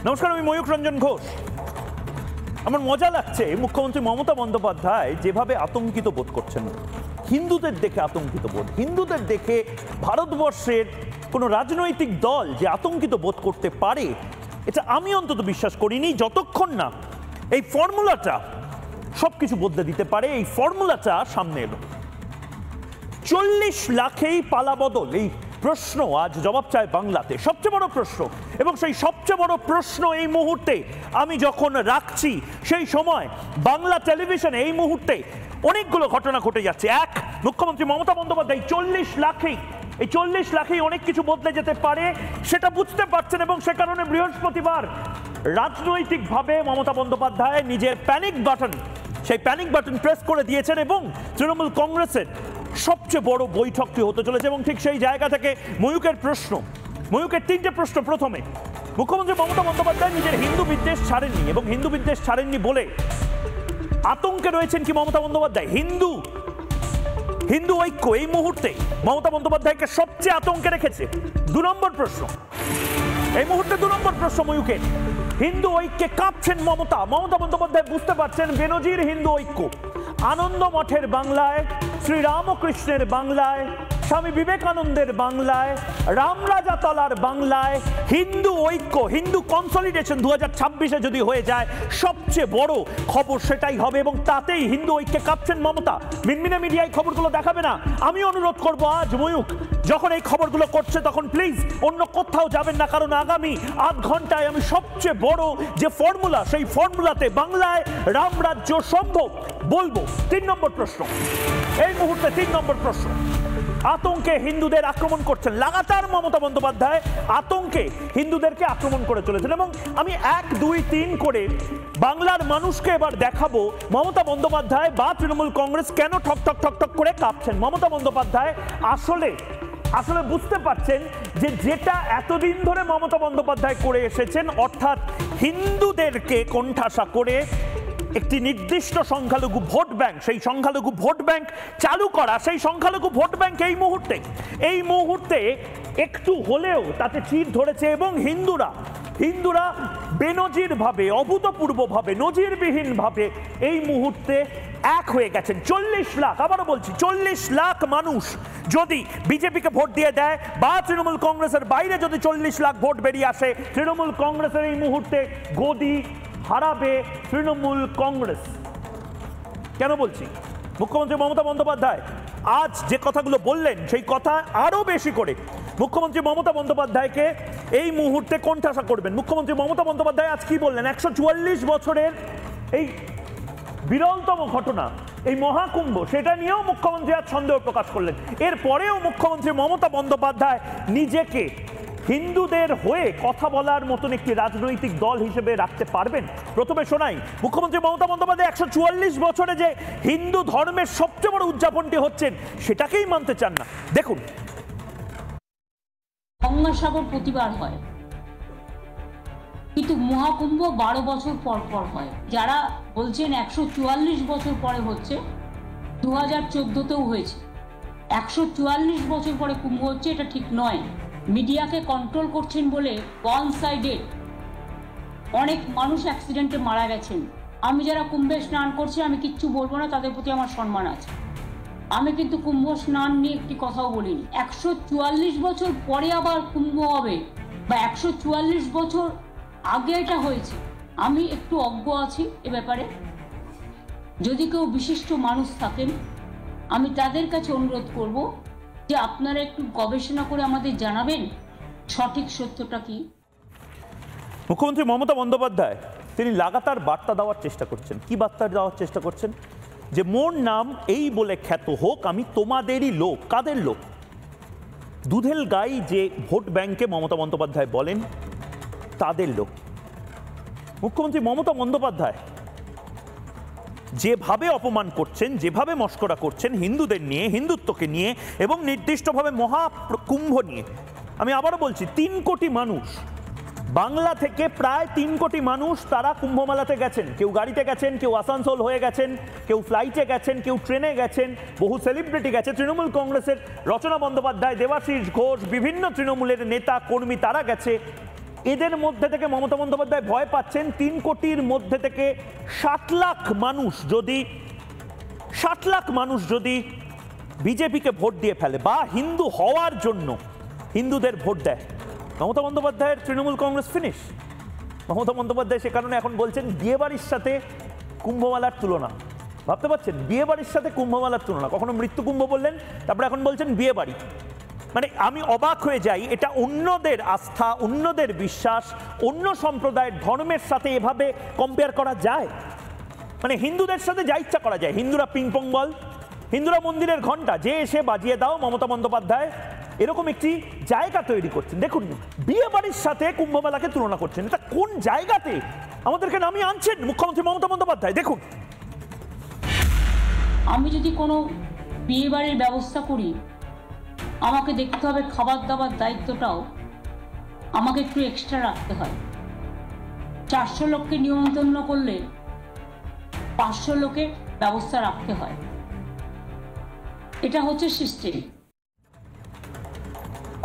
নমস্কার, আমি ময়ূখ রঞ্জন ঘোষ। আমার মজা লাগছে মুখ্যমন্ত্রী মমতা বন্দ্যোপাধ্যায় যেভাবে আতঙ্কিত বোধ করছেন, হিন্দুদের দেখে আতঙ্কিত বোধ, হিন্দুদের দেখে ভারতবর্ষের কোনো রাজনৈতিক দল যে আতঙ্কিত বোধ করতে পারে, এটা আমি অন্তত বিশ্বাস করিনি যতক্ষণ না এই ফর্মুলাটা সবকিছু বদলে দিতে পারে। এই ফর্মুলাটা সামনে এলো। 40 লাখেই পালাবদল, এই প্রশ্ন আজ জবাব চায় বাংলাতে, সবচেয়ে বড় প্রশ্ন। এবং সেই সবচেয়ে বড় প্রশ্ন এই মুহূর্তে আমি যখন রাখছি, সেই সময় বাংলা টেলিভিশনে এই মুহূর্তে অনেকগুলো ঘটনা ঘটে যাচ্ছে। এক, মুখ্যমন্ত্রী মমতা বন্দ্যোপাধ্যায় 40 লাখেই অনেক কিছু বদলে যেতে পারে সেটা বুঝতে পারছেন, এবং সে কারণে বৃহস্পতিবার রাজনৈতিকভাবে মমতা বন্দ্যোপাধ্যায় নিজের সেই প্যানিক বাটন প্রেস করে দিয়েছেন এবং তৃণমূল কংগ্রেসের সবচেয়ে বড় বৈঠকটি হতে চলেছে। এবং ঠিক সেই জায়গা থেকে ময়ূকের 3টে প্রশ্ন। প্রথমে, মুখ্যমন্ত্রী মমতা বন্দ্যোপাধ্যায় নিজের হিন্দু বিদ্বেষ ছাড়েননি, এবং হিন্দু বিদ্বেষ ছাড়েননি বলে আতঙ্কে রয়েছেন কি মমতা বন্দ্যোপাধ্যায়? হিন্দু ঐক্য এই মুহূর্তে মমতা বন্দ্যোপাধ্যায়কে সবচেয়ে আতঙ্কে রেখেছে। 2 নম্বর প্রশ্ন, এই মুহূর্তে 2 নম্বর প্রশ্ন ময়ূকের, হিন্দু ঐক্যে কাঁপছেন মমতা বন্দ্যোপাধ্যায় বুঝতে পারছেন বেনজির হিন্দু ঐক্য, আনন্দ মঠের বাংলায়, শ্রীরামকৃষ্ণের বাংলায়, স্বামী বিবেকানন্দের বাংলায়, রামরাজাতলার বাংলায় হিন্দু ঐক্য, হিন্দু কনসলিডেশন 2026-এ যদি হয়ে যায় সবচেয়ে বড় খবর সেটাই হবে, এবং তাতেই হিন্দু ঐক্যে কাঁপছেন মমতা। মিনমিনে মিডিয়ায় খবরগুলো দেখাবে না। আমি অনুরোধ করব আজ ময়ূক যখন এই খবরগুলো করছে তখন প্লিজ অন্য কোথাও যাবেন না, কারণ আগামী আধ ঘন্টায় আমি সবচেয়ে বড় যে ফর্মুলা, সেই ফর্মুলাতে বাংলায় রামরাজ্য সম্ভব বলবো। 3 নম্বর প্রশ্ন, এই মুহূর্তে 3 নম্বর প্রশ্ন, আতঙ্কে হিন্দুদের আক্রমণ করছেন লাগাতার মমতা বন্দ্যোপাধ্যায়, আতঙ্কে হিন্দুদেরকে আক্রমণ করে চলেছেন। এবং আমি 1, 2, 3 করে বাংলার মানুষকে এবার দেখাবো মমতা বন্দ্যোপাধ্যায় বা তৃণমূল কংগ্রেস কেন ঠক ঠক ঠক ঠক করে কাঁপছেন। মমতা বন্দ্যোপাধ্যায় আসলে বুঝতে পারছেন যে যেটা এতদিন ধরে মমতা বন্দ্যোপাধ্যায় করে এসেছেন, অর্থাৎ হিন্দুদেরকে কোণঠাসা করে একটি নির্দিষ্ট সংখ্যালঘু ভোট ব্যাংক, সেই সংখ্যালঘু ভোট ব্যাংক চালু করা, সেই সংখ্যালঘু ভোট ব্যাংক এই মুহূর্তে একটু হলেও তাতে চির ধরেছে। এবং হিন্দুরা বেনজিরভাবে, অভূতপূর্বভাবে, নজিরবিহীনভাবে এই মুহূর্তে এক হয়ে গেছেন। 40 লাখ, আবারও বলছি 40 লাখ মানুষ যদি বিজেপিকে ভোট দিয়ে দেয় বা তৃণমূল কংগ্রেসের বাইরে যদি 40 লাখ ভোট বেরিয়ে আসে, তৃণমূল কংগ্রেসের এই মুহূর্তে গদি হারাবে তৃণমূল কংগ্রেস। কেন বলছি? মুখ্যমন্ত্রী মমতা বন্দ্যোপাধ্যায় আজ যে কথাগুলো বললেন, সেই কথা আরো বেশি করে মুখ্যমন্ত্রী মমতা বন্দ্যোপাধ্যায়কে এই মুহূর্তে কোণঠাসা করবেন। মুখ্যমন্ত্রী মমতা বন্দ্যোপাধ্যায় আজ কি বললেন? 144 বছরের এই বিরলতম ঘটনা, এই মহাকুম্ভ, সেটা নিয়েও মুখ্যমন্ত্রী আজ সন্দেহ প্রকাশ করলেন। এরপরেও মুখ্যমন্ত্রী মমতা বন্দ্যোপাধ্যায় নিজেকে হিন্দুদের হয়ে কথা বলার মতন একটি রাজনৈতিক দল হিসেবে রাখতে পারবেন? প্রথমে শোনাই, মুখ্যমন্ত্রী মমতা বন্দ্যোপাধ্যায় 144 বছরে যে হিন্দু ধর্মের সবচেয়ে বড় উদযাপনটি হচ্ছেন সেটাকেই মানতে চান না। দেখুন, গঙ্গাসাগর প্রতিবার হয়, কিন্তু মহাকুম্ভ 12 বছর পর পর হয়। যারা বলছেন 144 বছর পরে হচ্ছে, 2014তেও হয়েছে, 144 বছর পরে কুম্ভ হচ্ছে, এটা ঠিক নয়। মিডিয়াকে কন্ট্রোল করছেন বলে ওয়ান সাইডেড অনেক মানুষ অ্যাক্সিডেন্টে মারা গেছেন। আমি যারা কুম্ভে স্নান করছি আমি কিচ্ছু বলবো না, তাদের প্রতি আমার সম্মান আছে। আমি কিন্তু কুম্ভ স্নান নিয়ে একটি কথাও বলিনি। 144 বছর পরে আবার কুম্ভ হবে, বা 144 বছর আগে এটা হয়েছে, আমি একটু অজ্ঞ আছি এ ব্যাপারে। যদি কেউ বিশিষ্ট মানুষ থাকেন, আমি তাদের কাছে অনুরোধ করব যে আপনারা একটু গবেষণা করে আমাদের জানাবেন সঠিক সত্যটা কি। মুখ্যমন্ত্রী মমতা বন্দ্যোপাধ্যায় তিনি লাগাতার বার্তা দেওয়ার চেষ্টা করছেন। কি বার্তা দেওয়ার চেষ্টা করছেন? যে মোর নাম এই বলে খ্যাত হোক, আমি তোমাদেরই লোক। কাদের লোক? দুধেল গাই যে ভোট ব্যাংকে মমতা বন্দ্যোপাধ্যায় বলেন, তাদের লোক। মুখ্যমন্ত্রী মমতা বন্দ্যোপাধ্যায় যেভাবে অপমান করছেন, যেভাবে মস্করা করছেন হিন্দুদের নিয়ে, হিন্দুত্বকে নিয়ে, এবং নির্দিষ্টভাবে মহাকুম্ভ নিয়ে, আমি আবারও বলছি 3 কোটি মানুষ, বাংলা থেকে প্রায় 3 কোটি মানুষ তারা কুম্ভমেলাতে গেছেন। কেউ গাড়িতে গেছেন, কেউ আসানসোল হয়ে গেছেন, কেউ ফ্লাইটে গেছেন, কেউ ট্রেনে গেছেন, বহু সেলিব্রিটি গেছে। তৃণমূল কংগ্রেসের রচনা বন্দ্যোপাধ্যায়, দেবাশিস ঘোষ, বিভিন্ন তৃণমূলের নেতা কর্মী তারা গেছে। এদের মধ্যে থেকে মমতা বন্দ্যোপাধ্যায় ভয় পাচ্ছেন 3 কোটির মধ্যে থেকে 60 লাখ মানুষ যদি বিজেপিকে ভোট দিয়ে ফেলে বা হিন্দু হওয়ার জন্য হিন্দুদের ভোট দেয়, মমতা বন্দ্যোপাধ্যায়ের তৃণমূল কংগ্রেস ফিনিশ। মমতা বন্দ্যোপাধ্যায় সে কারণে এখন বলছেন বিয়েবাড়ির সাথে কুম্ভমেলার তুলনা। ভাবতে পারছেন, বিয়েবাড়ির সাথে কুম্ভমেলার তুলনা। কখনো মৃত্যু কুম্ভ বললেন, তারপরে এখন বলছেন বিয়েবাড়ি। মানে আমি অবাক হয়ে যাই, এটা অন্যদের আস্থা, অন্যদের বিশ্বাস, অন্য সম্প্রদায়ের ধর্মের সাথে এভাবে কম্পেয়ার করা যায়? মানে হিন্দুদের সাথে যা ইচ্ছা করা যায়। হিন্দুরা পিংপং বল, হিন্দুরা মন্দিরের ঘন্টা, যে এসে বাজিয়ে দাও। মমতা বন্দ্যোপাধ্যায় এরকম একটি জায়গা তৈরি করছেন। দেখুন, বিয়ে বাড়ির সাথে কুম্ভমেলাকে তুলনা করছেন, এটা কোন জায়গাতে আমাদেরকে নামিয়ে আনছেন মুখ্যমন্ত্রী মমতা বন্দ্যোপাধ্যায়? দেখুন, আমি যদি কোনো বিয়ে বাড়ির ব্যবস্থা করি, আমাকে দেখতে হবে খাবার দাবার দায়িত্বটাও আমাকে একটু এক্সট্রা রাখতে হয়। 400 লোককে নিমন্ত্রণ করলে 500 লোকের ব্যবস্থা রাখতে হয়। এটা হচ্ছে সিস্টেম।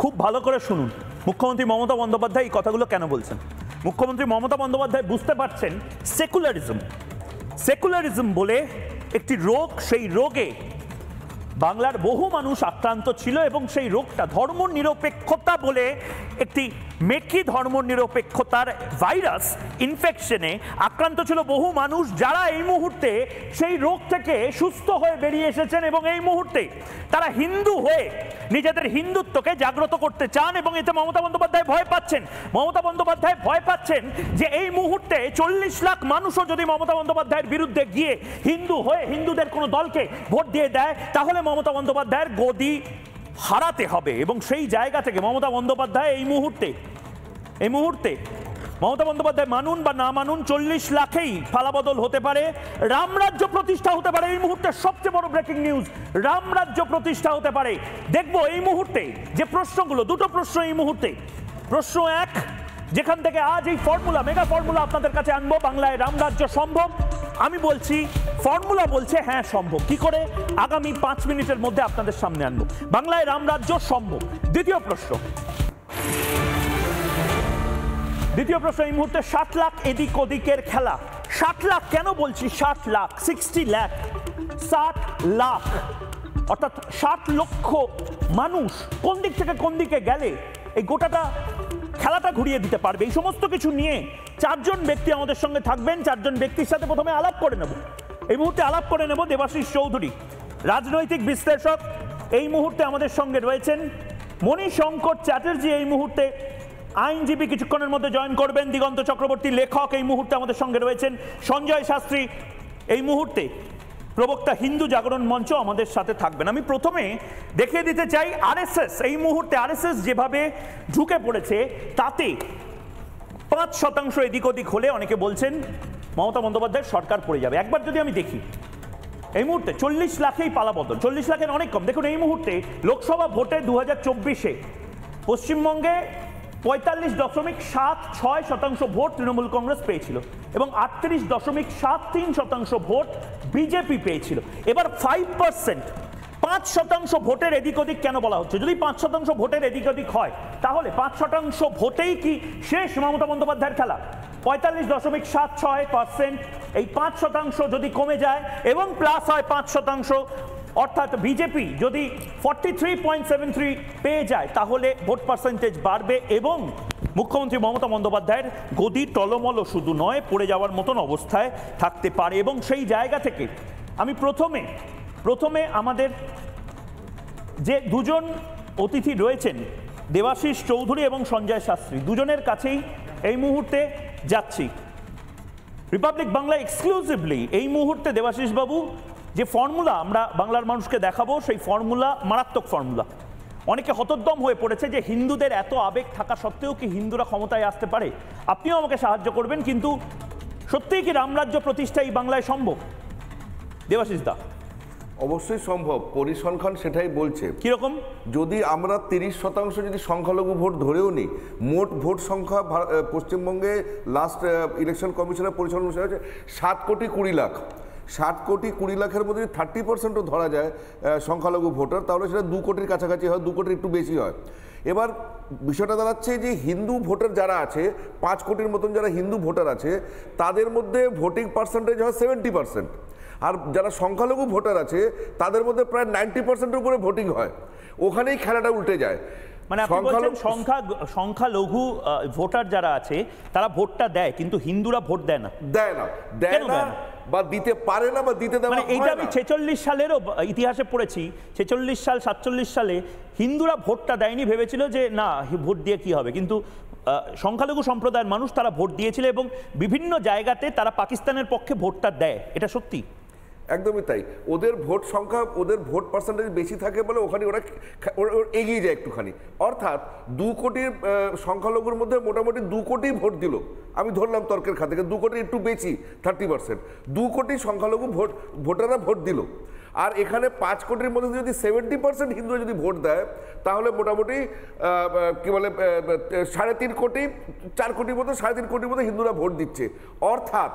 খুব ভালো করে শুনুন মুখ্যমন্ত্রী মমতা বন্দ্যোপাধ্যায় এই কথাগুলো কেন বলছেন। মুখ্যমন্ত্রী মমতা বন্দ্যোপাধ্যায় বুঝতে পারছেন সেকুলারিজম বলে একটি রোগ, সেই রোগে বাংলার বহু মানুষ আক্রান্ত ছিল এবং সেই রোগটা ধর্মনিরপেক্ষতা বলে একটি মেকি ধর্মনিরপেক্ষতার ভাইরাস ইনফেকশনে আক্রান্ত ছিল বহু মানুষ, যারা এই মুহূর্তে সেই রোগ থেকে সুস্থ হয়ে বেরিয়ে এসেছেন এবং এই মুহূর্তে তারা হিন্দু হয়ে নিজেদের হিন্দুত্বকে জাগ্রত করতে চান এবং এতে মমতা বন্দ্যোপাধ্যায় ভয় পাচ্ছেন। মমতা বন্দ্যোপাধ্যায় ভয় পাচ্ছেন যে এই মুহূর্তে 40 লাখ মানুষও যদি মমতা বন্দ্যোপাধ্যায়ের বিরুদ্ধে গিয়ে হিন্দু হয়ে হিন্দুদের কোনো দলকে ভোট দিয়ে দেয়, তাহলে মমতা বন্দ্যোপাধ্যায়ের গদি হারাতে হবে। এবং সেই জায়গা থেকে মমতা বন্দ্যোপাধ্যায় এই মুহূর্তে মমতা বন্দ্যোপাধ্যায় মানুন বা না মানুন 40 লাখেই ফালাবদল হতে পারে, রামরাজ্য প্রতিষ্ঠা হতে পারে। এই মুহূর্তে সবচেয়ে বড় ব্রেকিং নিউজ, রামরাজ্য প্রতিষ্ঠা হতে পারে। দেখবো এই মুহূর্তে যে প্রশ্নগুলো, দুটো প্রশ্ন এই মুহূর্তে। প্রশ্ন 1, যেখান থেকে আজ এই ফর্মুলা, মেগা ফর্মুলা আপনাদের কাছে আনবো, বাংলায় রামরাজ্য সম্ভব? আমি বলছি ফর্মুলা বলছে হ্যাঁ সম্ভব। কি করে? আগামী 5 মিনিটের মধ্যে আপনাদের সামনে আনবো। বাংলায় রামরাজ্য সম্ভব। দ্বিতীয় প্রশ্ন এই মুহূর্তে 60 লাখ এদিক ওদিকের খেলা। 60 লাখ কেন বলছি? 60 লাখ 60 লাখ 60 লাখ অর্থাৎ 60 লক্ষ মানুষ কোন দিক থেকে কোন দিকে গেলে এই গোটাটা খেলাটা ঘুরিয়ে দিতে পারবে। এই সমস্ত কিছু নিয়ে 4 জন ব্যক্তি আমাদের সঙ্গে থাকবেন। 4 জন ব্যক্তির সাথে প্রথমে আলাপ করে নেব। এই মুহূর্তে আলাপ করে নেব দেবাশিস চৌধুরী, রাজনৈতিক বিশ্লেষক। এই মুহূর্তে আমাদের সঙ্গে রয়েছেন মণিশঙ্কর চ্যাটার্জি, এই মুহূর্তে আইনজীবী, কিছুক্ষণের মধ্যে জয়েন করবেন। দিগন্ত চক্রবর্তী, লেখক, এই মুহূর্তে আমাদের সঙ্গে রয়েছেন। সঞ্জয় শাস্ত্রী এই মুহূর্তে প্রবক্তা, হিন্দু জাগরণ মঞ্চ আমাদের সাথে থাকবেন। আমি প্রথমে দেখিয়ে দিতে চাই আরএসএস। এই মুহূর্তে আরএসএস যেভাবে ঢুকে পড়েছে, তাতে 5% এদিক ওদিক হলে অনেকে বলছেন মমতা বন্দ্যোপাধ্যায়ের সরকার পড়ে যাবে। একবার যদি আমি দেখি এই মুহূর্তে 40 লাখেই পালাবদল, 40 লাখের অনেক কম। দেখুন এই মুহূর্তে লোকসভা ভোটে 2024-এ পশ্চিমবঙ্গে 45.76% ভোট তৃণমূল কংগ্রেস পেয়েছিল এবং 38.73% ভোট বিজেপি পেয়েছিল। এবার 5% ভোটের এদিক ওদিক কেন বলা হচ্ছে? যদি 5% ভোটের এদিক ওদিক হয়, তাহলে 5% ভোটেই কি শেষ মমতা বন্দ্যোপাধ্যায়ের খেলা? 45.76%, এই 5% যদি কমে যায় এবং প্লাস হয় 5%, অর্থাৎ বিজেপি যদি 43.73 পেয়ে যায়, তাহলে ভোট পার্সেন্টেজ বাড়বে এবং মুখ্যমন্ত্রী মমতা বন্দ্যোপাধ্যায়ের গদি টলমল শুধু নয়, পড়ে যাওয়ার মতন অবস্থায় থাকতে পারে। এবং সেই জায়গা থেকে আমি প্রথমে আমাদের যে 2 জন অতিথি রয়েছেন, দেবাশিস চৌধুরী এবং সঞ্জয় শাস্ত্রী, দুজনের কাছেই এই মুহূর্তে যাচ্ছি। রিপাবলিক বাংলা এক্সক্লুসিভলি এই মুহূর্তে দেবাশিস বাবু যে ফর্মুলা আমরা বাংলার মানুষকে দেখাবো, সেই ফর্মুলা মারাত্মক ফর্মুলা। অনেকে হতোদ্যম হয়ে পড়েছে যে হিন্দুদের এত আবেগ থাকা সত্ত্বেও কি হিন্দুরা ক্ষমতায় আসতে পারে। আপনিও আমাকে সাহায্য করবেন, কিন্তু সত্যিই কি রামরাজ্য প্রতিষ্ঠা এই বাংলায় সম্ভব? দেবাশিস দা। অবশ্যই সম্ভব, পরিসংখ্যান সেটাই বলছে। কিরকম? যদি আমরা 30% যদি সংখ্যালঘু ভোট ধরেও নিই, মোট ভোট সংখ্যা পশ্চিমবঙ্গে লাস্ট ইলেকশন কমিশনের পরিসংখ্যান অনুসারে হচ্ছে 7 কোটি 20 লাখ। 7 কোটি 20 লাখের মধ্যে যদি 30%ও ধরা যায় সংখ্যালঘু ভোটার, তাহলে সেটা 2 কোটির কাছাকাছি হয়, 2 কোটির একটু বেশি হয়। এবার বিষয়টা দাঁড়াচ্ছে যে হিন্দু ভোটার যারা আছে 5 কোটির মতন যারা হিন্দু ভোটার আছে তাদের মধ্যে ভোটিং পার্সেন্টেজ হয় 70%, আর যারা সংখ্যালঘু ভোটার আছে তাদের মধ্যে প্রায় 90%-এর উপরে ভোটিং হয়। ওখানেই খেলাটা উল্টে যায়। মানে আপনি বলছেন সংখ্যালঘু ভোটার যারা আছে তারা ভোটটা দেয়, কিন্তু হিন্দুরা ভোট দেয় না বা দিতে পারে না বা দিতে দেওয়া মানে এইটা আমি 46 সালেরও ইতিহাসে পড়েছি। 46 সাল 47 সালে হিন্দুরা ভোটটা দেয়নি, ভেবেছিল যে না ভোট দিয়ে কি হবে, কিন্তু সংখ্যালঘু সম্প্রদায়ের মানুষ তারা ভোট দিয়েছিল এবং বিভিন্ন জায়গাতে তারা পাকিস্তানের পক্ষে ভোটটা দেয়। এটা সত্যি? একদমই তাই। ওদের ভোট সংখ্যা, ওদের ভোট পার্সেন্টেজ বেশি থাকে বলে ওখানে ওরা এগিয়ে যায় একটুখানি। অর্থাৎ 2 কোটির সংখ্যালঘুর মধ্যে মোটামুটি 2 কোটি ভোট দিল, আমি ধরলাম তর্কের খাতে 2 কোটি একটু বেশি 30%, 2 কোটি সংখ্যালঘু ভোটাররা ভোট দিল। আর এখানে 5 কোটির মধ্যে যদি 70% হিন্দু যদি ভোট দেয় তাহলে মোটামুটি কি বলে 3.5 কোটি 4 কোটির মতো 3.5 কোটির মতো হিন্দুরা ভোট দিচ্ছে। অর্থাৎ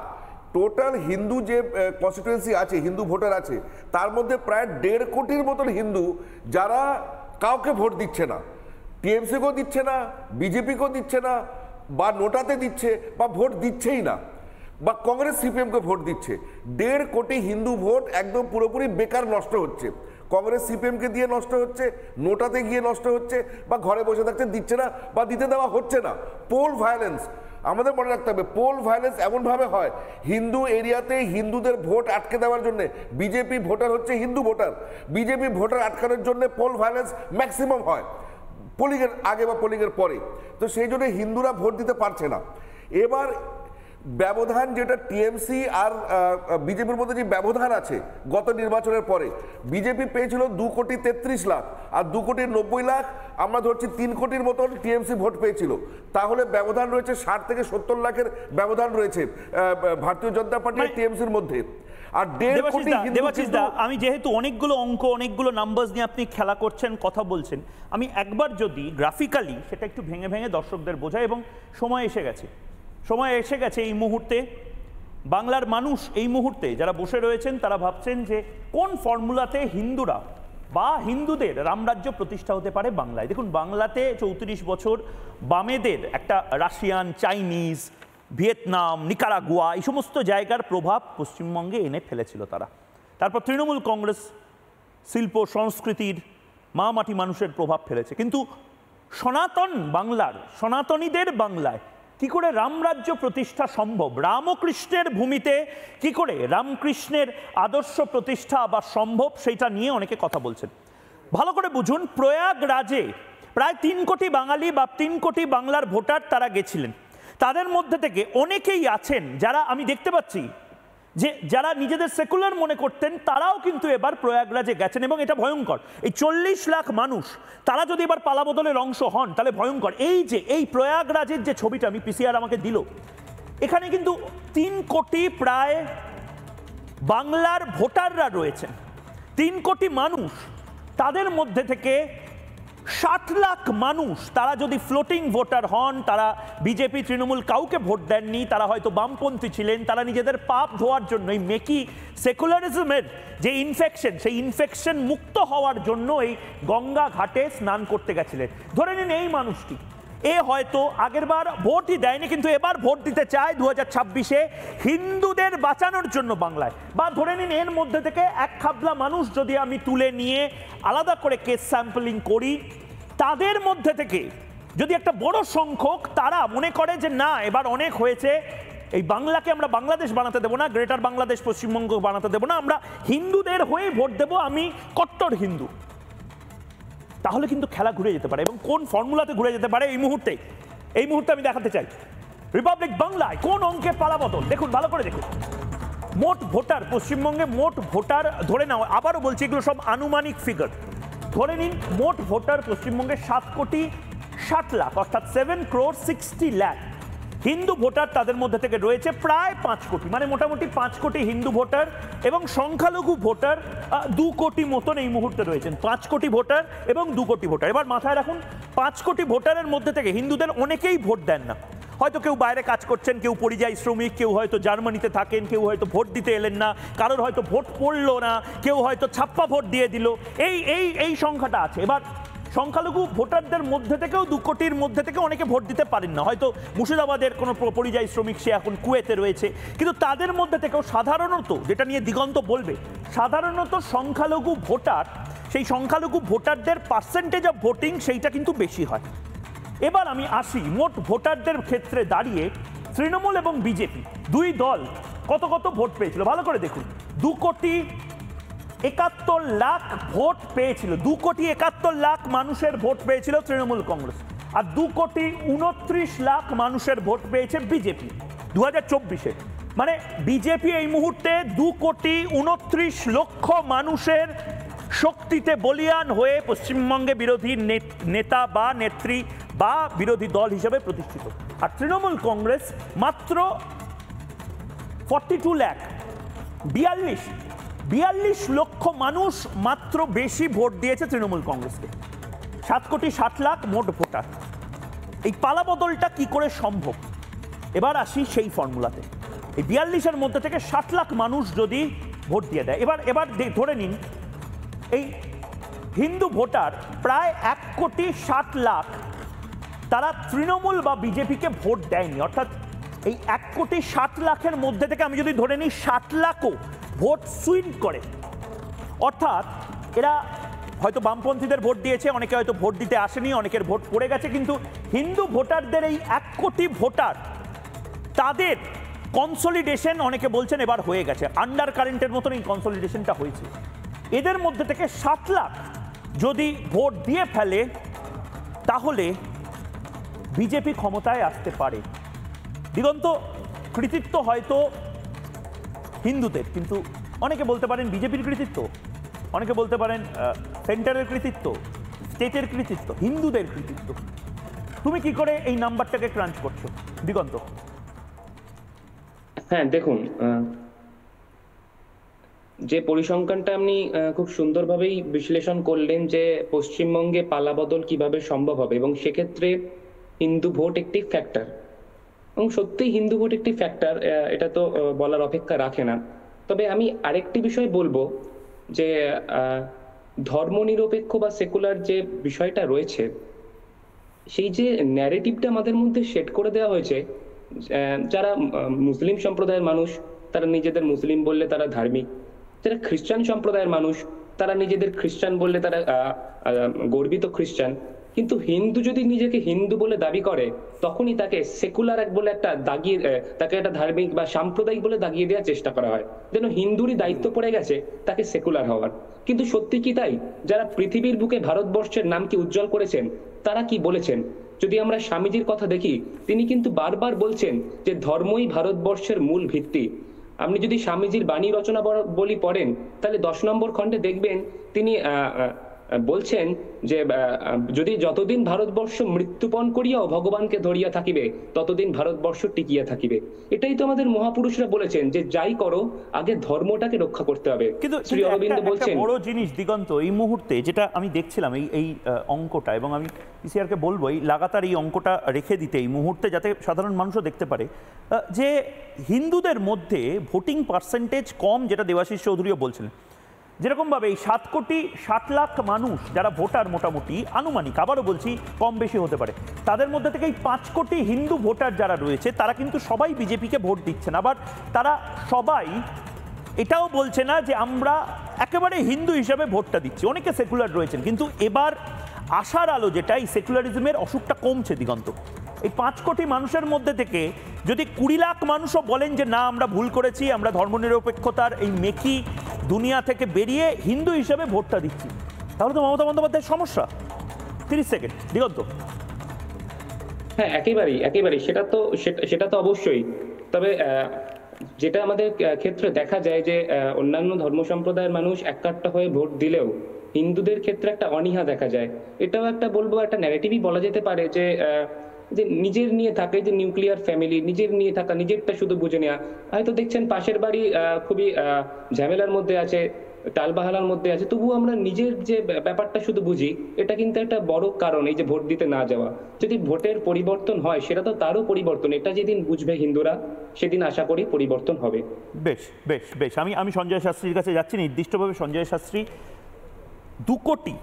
টোটাল হিন্দু যে কনস্টিটুয়েন্সি আছে, হিন্দু ভোটার আছে, তার মধ্যে প্রায় 1.5 কোটির মতন হিন্দু যারা কাউকে ভোট দিচ্ছে না, টিএমসিকেও দিচ্ছে না, বিজেপিকেও দিচ্ছে না, বা নোটাতে দিচ্ছে বা ভোট দিচ্ছেই না, বা কংগ্রেস সিপিএমকে ভোট দিচ্ছে। 1.5 কোটি হিন্দু ভোট একদম পুরোপুরি বেকার নষ্ট হচ্ছে। কংগ্রেস সিপিএমকে দিয়ে নষ্ট হচ্ছে, নোটাতে গিয়ে নষ্ট হচ্ছে, বা ঘরে বসে থাকছে, দিচ্ছে না বা দিতে দেওয়া হচ্ছে না। পোল ভায়োলেন্স, আমাদের মনে রাখতে হবে, পোল ভায়োলেন্স এমনভাবে হয় হিন্দু এরিয়াতে হিন্দুদের ভোট আটকে দেওয়ার জন্য। বিজেপি ভোটার হচ্ছে হিন্দু ভোটার, বিজেপি ভোটার আটকানোর জন্য পোল ভায়োলেন্স ম্যাক্সিমাম হয় পোলিংয়ের আগে বা পোলিংয়ের পরে। তো সেই জন্য হিন্দুরা ভোট দিতে পারছে না। এবার ব্যবধান যেটা টিএমসি আর বিজেপির মধ্যে যে ব্যবধান আছে গত নির্বাচনের পরে, বিজেপি পেয়েছিল 2 কোটি 33 লাখ আর 2 কোটি 90 লাখ, আমরা ধরছি 3 কোটির মতন টিএমসি ভোট পেয়েছিল। তাহলে ব্যবধান রয়েছে 60 থেকে 70 লাখের ব্যবধান রয়েছে ভারতীয় জনতা পার্টি আর টিএমসির মধ্যে। আর 1.5 কোটি দেবাশিসদা, আমি যেহেতু অনেকগুলো অঙ্ক অনেকগুলো নাম্বারস নিয়ে আপনি খেলা করছেন, কথা বলছেন, আমি একবার যদি গ্রাফিক্যালি সেটা একটু ভেঙে ভেঙে দর্শকদের বোঝাই, এবং সময় এসে গেছে এই মুহূর্তে বাংলার মানুষ এই মুহূর্তে যারা বসে রয়েছেন তারা ভাবছেন যে কোন ফর্মুলাতে হিন্দুরা বা হিন্দুদের রামরাজ্য প্রতিষ্ঠা হতে পারে বাংলায়। দেখুন, বাংলাতে 34 বছর বামেদের একটা রাশিয়ান, চাইনিজ, ভিয়েতনাম, নিকারাগুয়া এই সমস্ত জায়গার প্রভাব পশ্চিমবঙ্গে এনে ফেলেছিল তারা। তারপর তৃণমূল কংগ্রেস শিল্প সংস্কৃতির মা মাটি মানুষের প্রভাব ফেলেছে, কিন্তু সনাতন বাংলার, সনাতনীদের বাংলায় কি করে রামরাজ্য প্রতিষ্ঠা সম্ভব? রামকৃষ্ণের ভূমিতে কি করে রামকৃষ্ণের আদর্শ প্রতিষ্ঠা আবার সম্ভব, সেইটা নিয়ে অনেকে কথা বলছেন। ভালো করে বুঝুন, প্রয়াগরাজে প্রায় 3 কোটি বাঙালি বা 3 কোটি বাংলার ভোটার তারা গেছিলেন। তাদের মধ্যে থেকে অনেকেই আছেন যারা আমি দেখতে পাচ্ছি যে যারা নিজেদের সেকুলার মনে করতেন, তারাও কিন্তু এবার প্রয়াগরাজে গেছেন, এবং এটা ভয়ঙ্কর। এই 40 লাখ মানুষ তারা যদি এবার পালাবদলের অংশ হন তাহলে ভয়ঙ্কর। এই প্রয়াগরাজের যে ছবিটা আমি পিসিআর আমাকে দিল, এখানে কিন্তু 3 কোটি প্রায় বাংলার ভোটাররা রয়েছেন। 3 কোটি মানুষ, তাদের মধ্যে থেকে 60 লাখ মানুষ তারা যদি ফ্লোটিং ভোটার হন, তারা বিজেপি তৃণমূল কাউকে ভোট দেননি, তারা হয়তো বামপন্থী ছিলেন, তারা নিজেদের পাপ ধোয়ার জন্য এই মেকি সেকুলারিজমের যে ইনফেকশন, সেই ইনফেকশন মুক্ত হওয়ার জন্য এই গঙ্গা ঘাটে স্নান করতে গেছিলেন। ধরে নিন এই মানুষটি, এ হয়তো আগেরবার ভোটই দেয়নি, কিন্তু এবার ভোট দিতে চায় 2026-এ হিন্দুদের বাঁচানোর জন্য বাংলায়। বা ধরে নিন এর মধ্যে থেকে 1 খাবলা মানুষ যদি আমি তুলে নিয়ে আলাদা করে কেস স্যাম্পলিং করি, তাদের মধ্যে থেকে যদি একটা বড় সংখ্যক তারা মনে করে যে না এবার অনেক হয়েছে, এই বাংলাকে আমরা বাংলাদেশ বানাতে দেবো না, গ্রেটার বাংলাদেশ পশ্চিমবঙ্গ বানাতে দেবো না, আমরা হিন্দুদের হয়ে ভোট দেবো, আমি কট্টর হিন্দু, তাহলে কিন্তু খেলা ঘুরে যেতে পারে। এবং কোন ফর্মুলাতে ঘুরে যেতে পারে এই মুহূর্তে আমি দেখাতে চাই রিপাবলিক বাংলায় কোন অঙ্কে পালাবদল। দেখুন, ভালো করে দেখুন, মোট ভোটার পশ্চিমবঙ্গে, মোট ভোটার ধরে নাও, আবারও বলছি এগুলো সব আনুমানিক ফিগার, ধরে নিন মোট ভোটার পশ্চিমবঙ্গে 7 কোটি 60 লাখ, অর্থাৎ 7 crore 60 লাখ হিন্দু ভোটার। তাদের মধ্যে থেকে রয়েছে প্রায় 5 কোটি, মানে মোটামুটি 5 কোটি হিন্দু ভোটার, এবং সংখ্যালঘু ভোটার 2 কোটি মতন এই মুহূর্তে রয়েছেন। 5 কোটি ভোটার এবং 2 কোটি ভোটার। এবার মাথায় রাখুন, 5 কোটি ভোটারের মধ্যে থেকে হিন্দুদের অনেকেই ভোট দেন না, হয়তো কেউ বাইরে কাজ করছেন, কেউ পরিযায়ী শ্রমিক, কেউ হয়তো জার্মানিতে থাকেন, কেউ হয়তো ভোট দিতে এলেন না, কারোর হয়তো ভোট পড়লো না, কেউ হয়তো ছাপ্পা ভোট দিয়ে দিল, এই সংখ্যাটা আছে। এবার সংখ্যালঘু ভোটারদের মধ্যে থেকেও 2 কোটির মধ্যে থেকে অনেকে ভোট দিতে পারেন না, হয়তো মুর্শিদাবাদের কোনো পরিযায়ী শ্রমিক, সে এখন কুয়েতে রয়েছে, কিন্তু তাদের মধ্যে থেকেও সাধারণত, যেটা নিয়ে দিগন্ত বলবে, সাধারণত সংখ্যালঘু ভোটার, সেই সংখ্যালঘু ভোটারদের পার্সেন্টেজ অফ ভোটিং সেইটা কিন্তু বেশি হয়। এবার আমি আসি মোট ভোটারদের ক্ষেত্রে দাঁড়িয়ে তৃণমূল এবং বিজেপি দুই দল কত কত ভোট পেয়েছিল ভালো করে দেখুন। 2,71,00,000 ভোট পেয়েছিল, 2,71,00,000 মানুষের ভোট পেয়েছিল তৃণমূল কংগ্রেস, আর 2,29,00,000 মানুষের ভোট পেয়েছে বিজেপি 2024-এ। মানে বিজেপি এই মুহূর্তে 2,29,00,000 মানুষের শক্তিতে বলিয়ান হয়ে পশ্চিমবঙ্গে বিরোধী নেতা বা নেত্রী বা বিরোধী দল হিসেবে প্রতিষ্ঠিত। আর তৃণমূল কংগ্রেস মাত্র 42 লাখ, 42 লক্ষ মানুষ মাত্র বেশি ভোট দিয়েছে তৃণমূল কংগ্রেসকে। 7,60,00,000 মোট ভোটার। এই পালাবদলটা কি করে সম্ভব? এবার আসি সেই ফর্মুলাতে। এই 42-এর মধ্যে থেকে 60 লাখ মানুষ যদি ভোট দিয়ে দেয়, এবার ধরে নিন এই হিন্দু ভোটার প্রায় 1,60,00,000 তারা তৃণমূল বা বিজেপিকে ভোট দেয়নি, অর্থাৎ এই 1,60,00,000-এর মধ্যে থেকে আমি যদি ধরে নিই 60 লাখও ভোট সুইং করে, অর্থাৎ এরা হয়তো বামপন্থীদের ভোট দিয়েছে, অনেকে হয়তো ভোট দিতে আসেনি, অনেকের ভোট পড়ে গেছে, কিন্তু হিন্দু ভোটারদের এই 1 কোটি ভোটার তাদের কনসলিডেশন অনেকে বলছেন এবার হয়ে গেছে, আন্ডার কারেন্টের মতন এই কনসলিডেশনটা হয়েছে। এদের মধ্যে থেকে 7 লাখ যদি ভোট দিয়ে ফেলে তাহলে বিজেপি ক্ষমতায় আসতে পারে। দিগন্ত, কৃতিত্ব হয়তো হিন্দুদের, কিন্তু অনেকে বলতে পারেন বিজেপির কৃতিত্ব, অনেকে বলতে পারেন সেন্টারের কৃতিত্ব, স্টেটের কৃতিত্ব, হিন্দুদের কৃতিত্ব। তুমি কি করে এই নাম্বারটাকে ক্রাঞ্চ করছো দিগন্ত? হ্যাঁ দেখুন, যে পরিসংখ্যানটা আপনি খুব সুন্দরভাবেই বিশ্লেষণ করলেন যে পশ্চিমবঙ্গে পালাবদল কিভাবে সম্ভব হবে, এবং সেক্ষেত্রে হিন্দু ভোট একটি ফ্যাক্টর, এবং সত্যিই হিন্দু ভোট একটি ফ্যাক্টর, এটা তো বলার অপেক্ষা রাখে না। তবে আমি আরেকটি বিষয় বলবো যে ধর্মনিরপেক্ষ বা সেকুলার যে বিষয়টা রয়েছে, সেই যে ন্যারেটিভটা আমাদের মধ্যে সেট করে দেওয়া হয়েছে, যারা মুসলিম সম্প্রদায়ের মানুষ তারা নিজেদের মুসলিম বললে তারা ধার্মিক, যারা খ্রিস্টান সম্প্রদায়ের মানুষ তারা নিজেদের খ্রিস্টান বললে তারা গর্বিত খ্রিস্টান, কিন্তু হিন্দু যদি নিজেকে হিন্দু বলে দাবি করে তখনই তাকে সেকুলার বলে একটা দাগিয়ে, তাকে একটা ধার্মিক বা সাম্প্রদায়িক বলে দাগিয়ে দেওয়ার চেষ্টা করা হয়, যেন হিন্দুরই দায়িত্ব পড়ে গেছে তাকে সেকুলার হওয়ার। কিন্তু সত্যি কি তাই? যারা পৃথিবীর বুকে ভারতবর্ষের নামকে উজ্জ্বল করেছেন তারা কি বলেছেন? যদি আমরা স্বামীজির কথা দেখি, তিনি কিন্তু বারবার বলছেন যে ধর্মই ভারতবর্ষের মূল ভিত্তি। আপনি যদি স্বামীজির বাণী রচনা বলি পড়েন, তাহলে 10 নম্বর খণ্ডে দেখবেন তিনি বলছেন যে যদি যতদিন ভারতবর্ষ মৃত্যুপণ করিয়াও ভগবানকে ধরিয়া থাকিবে ততদিন ভারতবর্ষ টিকিয়া থাকিবে। এটাই তো আমাদের মহাপুরুষরা বলেছেন যে যাই করো আগে ধর্মটাকে রক্ষা করতে হবে। কিন্তু শ্রী অরবিন্দ বলছেন বড় জিনিস দিগন্ত, এই মুহূর্তে যেটা আমি দেখছিলাম এই অঙ্কটা, এবং আমি পিসিআরকে বলবো এই লাগাতার এই অঙ্কটা রেখে দিতে এই মুহূর্তে, যাতে সাধারণ মানুষও দেখতে পারে যে হিন্দুদের মধ্যে ভোটিং পার্সেন্টেজ কম, যেটা দেবাশিস চৌধুরীও বলছিলেন। যেরকমভাবে এই 7,60,00,000 মানুষ যারা ভোটার, মোটামুটি আনুমানিক, আবারও বলছি কম বেশি হতে পারে, তাদের মধ্যে থেকে এই 5 কোটি হিন্দু ভোটার যারা রয়েছে তারা কিন্তু সবাই বিজেপিকে ভোট দিচ্ছেন। আবার তারা সবাই এটাও বলছে না যে আমরা একেবারে হিন্দু হিসাবে ভোটটা দিচ্ছি, অনেকে সেকুলার রয়েছেন। কিন্তু এবার আশার আলো যেটা, এই সেকুলারিজমের অসুখটা কমছে দিগন্ত। এই 5 কোটি মানুষের মধ্যে থেকে যদি 20 লাখ মানুষও বলেন যে না আমরা ভুল করেছি, আমরা ধর্মনিরপেক্ষতার এই মেকি দুনিয়া থেকে বেরিয়ে হিন্দু হিসেবে ভোটটা দিচ্ছি, তাহলে তো মমতা বন্দ্যোপাধ্যায়ের সমস্যা। 30 সেকেন্ড দিগন্ত। হ্যাঁ একেবারেই সেটা তো অবশ্যই। তবে যেটা আমাদের ক্ষেত্রে দেখা যায় যে অন্যান্য ধর্ম সম্প্রদায়ের মানুষ একাট্টা হয়ে ভোট দিলেও হিন্দুদের ক্ষেত্রে একটা অনীহা দেখা যায়। এটাও একটা বলবো একটা ন্যারেটিভই বলা যেতে পারে যে নিজের নিয়ে থাকে, যে নিউক্লিয়ার ফ্যামিলি, নিজের নিয়ে থাকা, নিজেরটা শুধু বুঝে নেওয়া। হয়তো দেখছেন পাশের বাড়ি খুবই ঝামেলার মধ্যে আছে, টালবাহালার মধ্যে আছে, তবুও আমরা নিজের যে ব্যাপারটা শুধু বুঝি, এটা কিন্তু একটা বড় কারণ এই যে ভোট দিতে না যাওয়া। যদি ভোটের পরিবর্তন হয় সেটা তো তারও পরিবর্তন, এটা যেদিন বুঝবে হিন্দুরা সেদিন আশা করি পরিবর্তন হবে। বেশ বেশ বেশ আমি সঞ্জয় শাস্ত্রীর কাছে যাচ্ছি নির্দিষ্টভাবে। সঞ্জয় শাস্ত্রী, 2 কোটি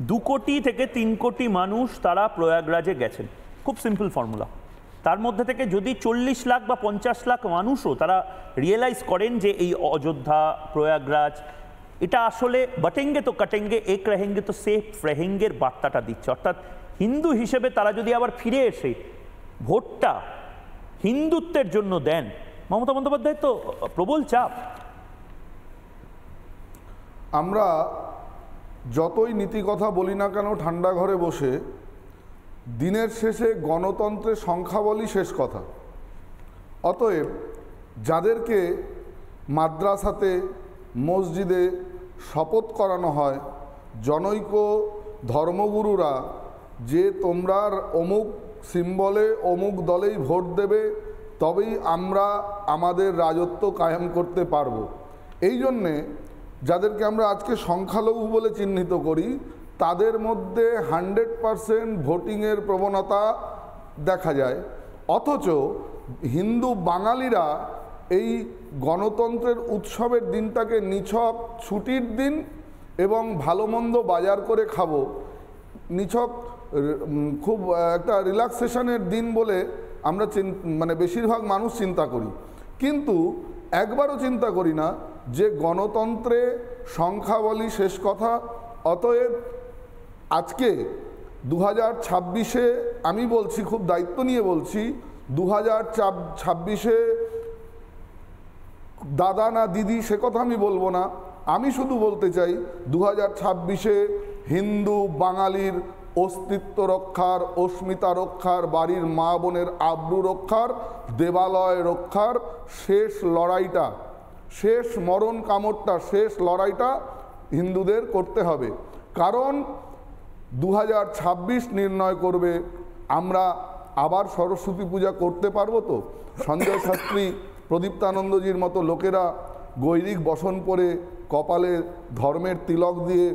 2 কোটি থেকে 3 কোটি মানুষ তারা প্রয়াগরাজে গেছেন, খুব সিম্পল ফর্মুলা। তার মধ্যে থেকে যদি 40 লাখ বা 50 লাখ মানুষও তারা রিয়েলাইজ করেন যে এই অযোধ্যা, প্রয়াগরাজ এটা আসলে বটেঙ্গে তো কাটেঙ্গে এক রেহেঙ্গে তো সেফ রেহেঙ্গের বার্তাটা দিচ্ছে। অর্থাৎ হিন্দু হিসেবে তারা যদি আবার ফিরে এসে ভোটটা হিন্দুত্বের জন্য দেন, মমতা বন্দ্যোপাধ্যায় তো প্রবল চাপ। আমরা যতই নীতি কথা বলি না কেন ঠান্ডা ঘরে বসে, দিনের শেষে গণতন্ত্রের সংখ্যাবলই শেষ কথা। অতএব যাদেরকে মাদ্রাসাতে, মসজিদে শপথ করানো হয়, জনৈক ধর্মগুরুরা যে তোমরা অমুক সিম্বলে অমুক দলেই ভোট দেবে তবেই আমরা আমাদের রাজত্ব কায়েম করতে পারবো, এই জন্যে যাদেরকে আমরা আজকে সংখ্যালঘু বলে চিহ্নিত করি তাদের মধ্যে 100% ভোটিংয়ের প্রবণতা দেখা যায়। অথচ হিন্দু বাঙালিরা এই গণতন্ত্রের উৎসবের দিনটাকে নিছক ছুটির দিন এবং ভালো মন্দ বাজার করে খাবো, নিছক খুব একটা রিল্যাক্সেশনের দিন বলে আমরা মানে বেশিরভাগ মানুষ চিন্তা করি, কিন্তু একবারও চিন্তা করি না যে গণতন্ত্রে সংখ্যাবলী শেষ কথা। অতএব আজকে 2026-এ আমি বলছি, খুব দায়িত্ব নিয়ে বলছি, 2026-এ দাদা না দিদি সে কথা আমি বলবো না, আমি শুধু বলতে চাই 2026-এ হিন্দু বাঙালির অস্তিত্ব রক্ষার, অস্মিতা রক্ষার, বাড়ির মা বোনের আব্রু রক্ষার, দেবালয় রক্ষার শেষ লড়াইটা, শেষ মরণ কামড়টা, শেষ লড়াইটা হিন্দুদের করতে হবে। কারণ 2026 নির্ণয় করবে আমরা আবার সরস্বতী পূজা করতে পারবো তো। সঞ্জয় শাস্ত্রী, প্রদীপ্তানন্দজির মতো লোকেরা গৈরিক বসন পরে কপালে ধর্মের তিলক দিয়ে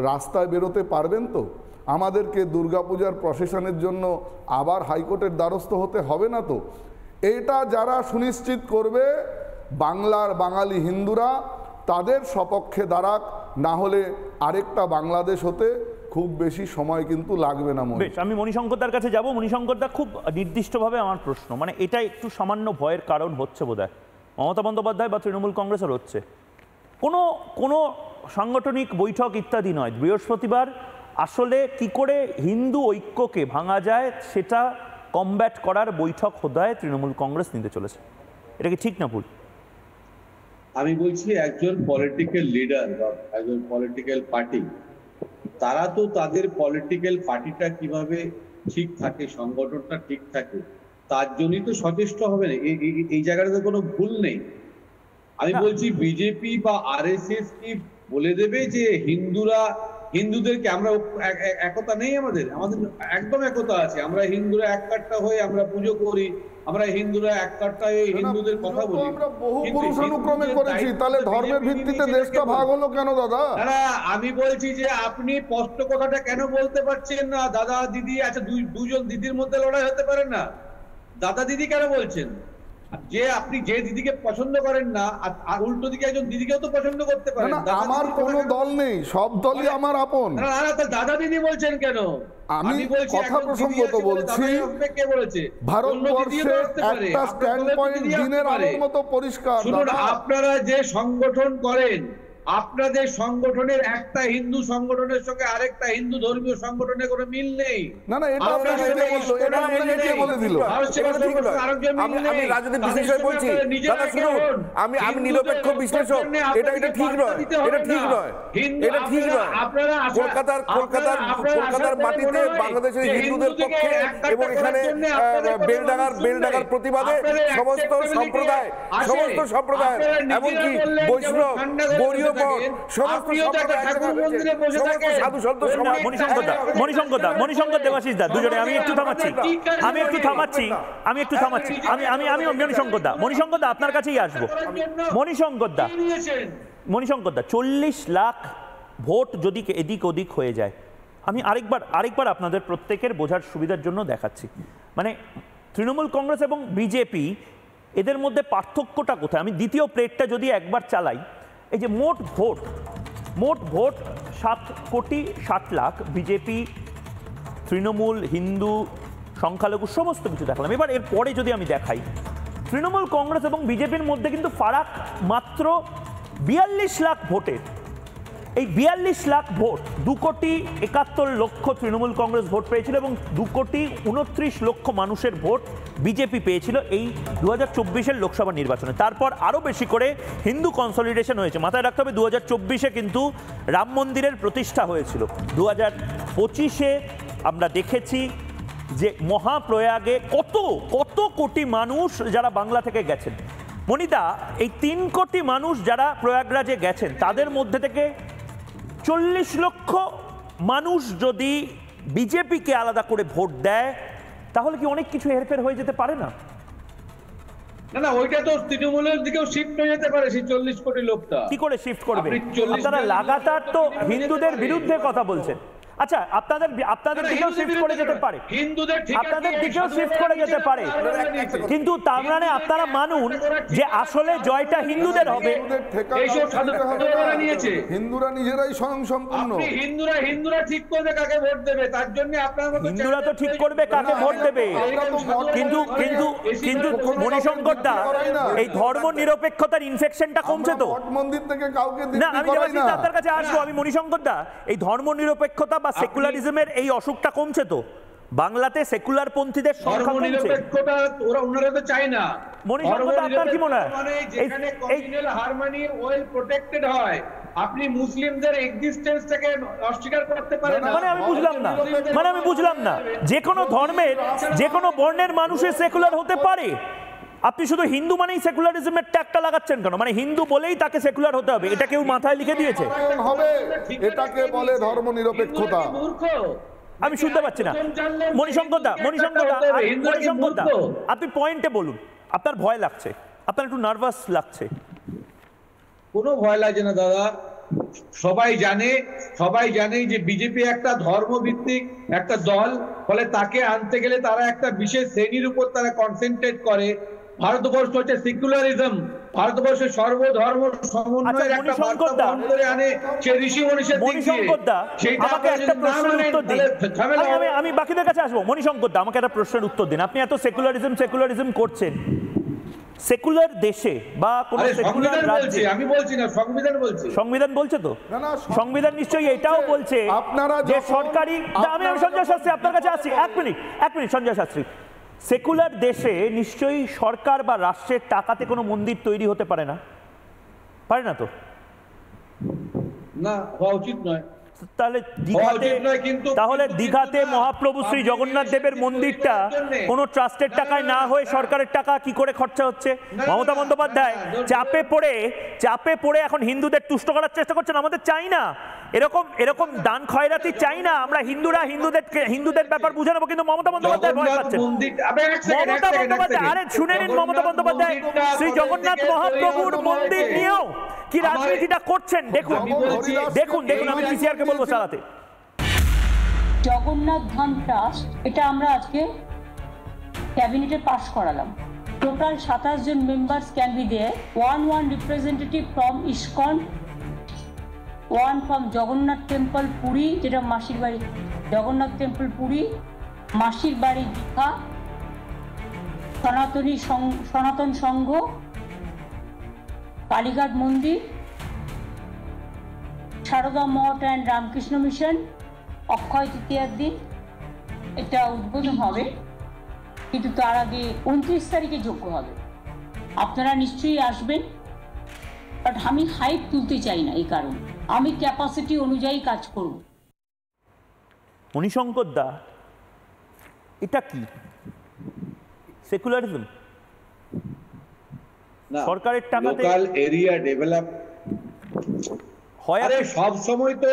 রাস্তায় বেরোতে পারবেন তো? আমাদেরকে দুর্গাপূজার প্রসেশনের জন্য আবার হাইকোর্টের দ্বারস্থ হতে হবে না তো? এটা যারা সুনিশ্চিত করবে বাংলার বাঙালি হিন্দুরা, তাদের সপক্ষে দাঁড়াক, না হলে আরেকটা বাংলাদেশ হতে খুব বেশি সময় কিন্তু লাগবে না। বেশ, আমি মণিশঙ্করদার কাছে যাব। মণিশঙ্করদা, খুব নির্দিষ্টভাবে আমার প্রশ্ন, মানে এটা একটু সামান্য ভয়ের কারণ হচ্ছে বোধহয় মমতা বন্দ্যোপাধ্যায় বা তৃণমূল কংগ্রেসের হচ্ছে, কোনো সাংগঠনিক বৈঠক ইত্যাদি নয়, বৃহস্পতিবার আসলে কি করে হিন্দু ঐক্যকে ভাঙা যায় সেটা কমব্যাট করার বৈঠক হোদায় তৃণমূল কংগ্রেস নিতে চলেছে, এটা কি ঠিক না ভুল? আমি বলছি একজন পলিটিক্যাল লিডার বা একজন পলিটিক্যাল পার্টি, তারা তো তাদের পলিটিক্যাল পার্টিটা কিভাবে ঠিক থাকে, সংগঠনটা ঠিক থাকে, তার জন্যই তো সচেষ্ট হবে না। এই জায়গাটাতে কোনো ভুল নেই। আমি বলছি বিজেপি বা আরএসএস কি বলে দেবে যে হিন্দুদেরকে আমরা একতা নেই, আমাদের একদম একতা আছে, আমরা হিন্দুরা এক কাট্টা হয়ে আমরা পুজো করি, আমরা হিন্দুরা এক কাট্টা হয়ে হিন্দুদের কথা বলি। আমরা বহু পুরুষানুক্রমে করেছি, তাহলে ধর্মের ভিত্তিতে দেশটা ভাগ হলো কেন দাদা? আমি বলছি যে আপনি স্পষ্ট কথাটা কেন বলতে পারছেন না? দাদা দিদি, আচ্ছা দুজন দিদির মধ্যে লড়াই হতে পারে না? দাদা দিদি কেন বলছেন? যে আপনি যে দিদিকে পছন্দ করেন না, আর উল্টো দিকে একজন দিদিকেও তো পছন্দ করতে পারেন। আমার কোনো দল নেই, সব দলই আমার আপন। না না, দাদা দিদি বলছেন কেন? আমি কথা প্রসঙ্গত বলছি, ভারতবর্ষে একটা স্ট্যান্ড পয়েন্ট দিনের আলোর মতো পরিষ্কার। আপনারা যে সংগঠন করেন, আপনাদের সংগঠনের একটা হিন্দু সংগঠনের সঙ্গে আরেকটা হিন্দু ধর্মীয় সংগঠনের কোনো মিল নেই। না না, এটা আপনাকে কে বলে দিল? আমি রাজনৈতিক বিশ্লেষক বলছি, দাদা শুনুন, আমি নিরপেক্ষ বিশ্লেষক, এটা ঠিক নয়, এটা ঠিক নয়, এটা ঠিক নয়। কলকাতার মাটিতে বাংলাদেশের হিন্দুদের পক্ষে এবং এখানে বেলডাঙ্গার প্রতিবাদে সমস্ত সম্প্রদায় এমনকি বৈষ্ণব, গৌরীয়, মণিশঙ্কর দেবাশিস দা, দুজনে আমি একটু থামাচ্ছি। মণিশঙ্কর দা আপনার কাছেই আসবো। মণিশঙ্কর দা 40 লাখ ভোট যদি এদিক ওদিক হয়ে যায়, আমি আরেকবার আপনাদের প্রত্যেকের বোঝার সুবিধার জন্য দেখাচ্ছি, মানে তৃণমূল কংগ্রেস এবং বিজেপি এদের মধ্যে পার্থক্যটা কোথায়? আমি দ্বিতীয় প্লেটটা যদি একবার চালাই, এই যে মোট ভোট মোট ভোট 7,60,00,000। বিজেপি, তৃণমূল, হিন্দু, সংখ্যালঘু সমস্ত কিছু দেখালাম। এবার এর পরে যদি আমি দেখাই, তৃণমূল কংগ্রেস এবং বিজেপির মধ্যে কিন্তু ফারাক মাত্র 42 লাখ ভোটের। এই 42 লাখ ভোট, 2,71,00,000 তৃণমূল কংগ্রেস ভোট পেয়েছিল এবং 2,29,00,000 মানুষের ভোট বিজেপি পেয়েছিল এই 2024-এর লোকসভা নির্বাচনে। তারপর আরও বেশি করে হিন্দু কনসলিডেশন হয়েছে। মাথায় রাখতে হবে 2024-এ কিন্তু রাম মন্দিরের প্রতিষ্ঠা হয়েছিল। 2025-এ আমরা দেখেছি যে মহাপ্রয়াগে কত কত কোটি মানুষ যারা বাংলা থেকে গেছেন। মনিদা, এই 3 কোটি মানুষ যারা প্রয়াগরাজে গেছেন তাদের মধ্যে থেকে 40 লক্ষ মানুষ যদি বিজেপিকে আলাদা করে ভোট দেয় তাহলে কি অনেক কিছু হেরফের হয়ে যেতে পারে না? না, ওইটা তো তৃণমূলের দিকেও শিফট হয়ে যেতে পারে। সেই 40 কোটি লোকটা কি করে শিফট করবে? আপনি 40 আপনারা লাগাতার তো হিন্দুদের বিরুদ্ধে কথা বলছেন। আচ্ছা, আপনাদের দিকেও শিফট করে যেতে পারে, আপনাদের দিকেও শিফট করে যেতে পারে, কিন্তু তার মানে আপনারা মানুন যে আসলে জয়টা হিন্দুদের হবে। হিন্দুরা নিজেরাই স্বয়ংসম্পূর্ণ। হিন্দুরা ঠিক করবে কাকে ভোট দেবে, তার জন্য হিন্দুরা তো ঠিক করবে কাকে ভোট দেবে, কিন্তু কিন্তু কিন্তু মণিশঙ্কর দা, এই ধর্ম নিরপেক্ষতার ইনফেকশনটা কমছে তো? মন্দির থেকে কাউকে না, আমি আপনার কাছে আসবো। আমি মণিশঙ্কর দা, এই ধর্ম নিরপেক্ষতা বা সেকুলারিজমের এই অসুখটা কমছে তো? বাংলাতে সেকুলার পন্থীদের সংখ্যা কমছে। ওনারা তো চায় না। মণিশঙ্কর দা, আপনার কি মনে হয়? যেখানে কমিউনাল হারমনি ওয়েল প্রোটেক্টেড হয়, আপনি মুসলিমদের এক্সিস্টেন্সটাকে অস্বীকার করতে পারেন না। মানে আমি বুঝলাম না যে কোনো ধর্মের যে কোনো বর্ণের মানুষের সেকুলার হতে পারে। আপনি শুধু হিন্দু মানেই সেকুলারিজমের ট্যাগটা লাগাচ্ছেন কেন? মানে হিন্দু বলেই তাকে সেকুলার হতে হবে, এটা কেউ মাথায় লিখে দিয়েছে? এটাকে বলে ধর্ম নিরপেক্ষতা। আমি শুনতে পাচ্ছি না। মণিশঙ্কর দা, আপনি পয়েন্টে বলুন। আপনার ভয় লাগছে, আপনার একটু নার্ভাস লাগছে। কোনো ভয় লাগে না দাদা। সবাই জানে যে বিজেপি একটা ধর্মভিত্তিক একটা দল, ফলে তাকে আনতে গেলে তারা একটা বিশেষ শ্রেণীর উপর তারা কনসেন্ট্রেট করে। ভারতবর্ষ হচ্ছে সেকুলারিজম, ভারতবর্ষের সর্বধর্ম সমন্বয়ের একটা বার্তা বহন করে আনে সে ঋষি মনীষীর দিক দিয়ে। আমাকে একটা প্রশ্নের উত্তর দিন। আমি বাকিদের কাছে আসবো। মণিশঙ্কর দা, আমাকে একটা প্রশ্নের উত্তর দিন। আপনি এত সেকুলারিজম করছেন, সেকুলার দেশে বা কোনো সেকুলার রাজ্যে, আমি বলছি না, সংবিধান বলছে। সংবিধান বলছে তো? সংবিধান নিশ্চয়ই এটাও বলছে যে সরকারি। আমি সঞ্জয় শাস্ত্রী আপনার কাছে আসছি। এক মিনিট সঞ্জয় শাস্ত্রী, সেকুলার দেশে নিশ্চয়ই সরকার বা রাষ্ট্রের টাকাতে কোনো মন্দির তৈরি হতে পারে না তো? না, হওয়া উচিত নয়। তাহলে দীঘাতে মহাপ্রভু শ্রী জগন্নাথ দেবের মন্দিরটা কোনো ট্রাস্টের টাকায় না হয়ে সরকারের টাকা কি করে খরচা হচ্ছে? মমতা বন্দ্যোপাধ্যায় চাপে পড়ে এখন হিন্দুদের তুষ্ট করার চেষ্টা করছেন। আমাদের চাই না এরকম দান খয়রাতি চাই না। আমরা হিন্দুদের ব্যাপার বুঝে নেবো, কিন্তু মমতা বন্দ্যোপাধ্যায় ভয় পাচ্ছেন। আরে শুনে নিন, মমতা বন্দ্যোপাধ্যায় শ্রী জগন্নাথ মহাপ্রভুর মন্দির নিয়েও কি রাজনীতিটা করছেন দেখুন। আমি পিসিআর কে বলবো চালাতে। জগন্নাথ ধাম ট্রাস্ট, এটা আমরা আজকে ক্যাবিনেটে পাস করালাম। টোটাল 27 জন members can be there. 1 representative from ISKCON, 1 from Jagannath temple Puri, যেটা মাসির বাড়ি জগন্নাথ টেম্পল পুরী, মাসির বাড়ি দীঘা, সনাতন সংঘ, কালীঘাট মন্দির, সারদা মঠ অ্যান্ড রামকৃষ্ণ মিশন। অক্ষয় তৃতীয়ার দিন এটা উদ্বোধন হবে, কিন্তু তার আগে 29 তারিখে যোগ্য হবে। আপনারা নিশ্চয়ই আসবেন, বাট আমি হাইপ তুলতে চাই না। এই কারণে আমি ক্যাপাসিটি অনুযায়ী কাজ করব। মণিশঙ্কর দা, এটা কি সেকুলারিজম? সরকারের টাকাতে লোকাল এরিয়া ডেভেলপ হয়। আরে সব সময় তো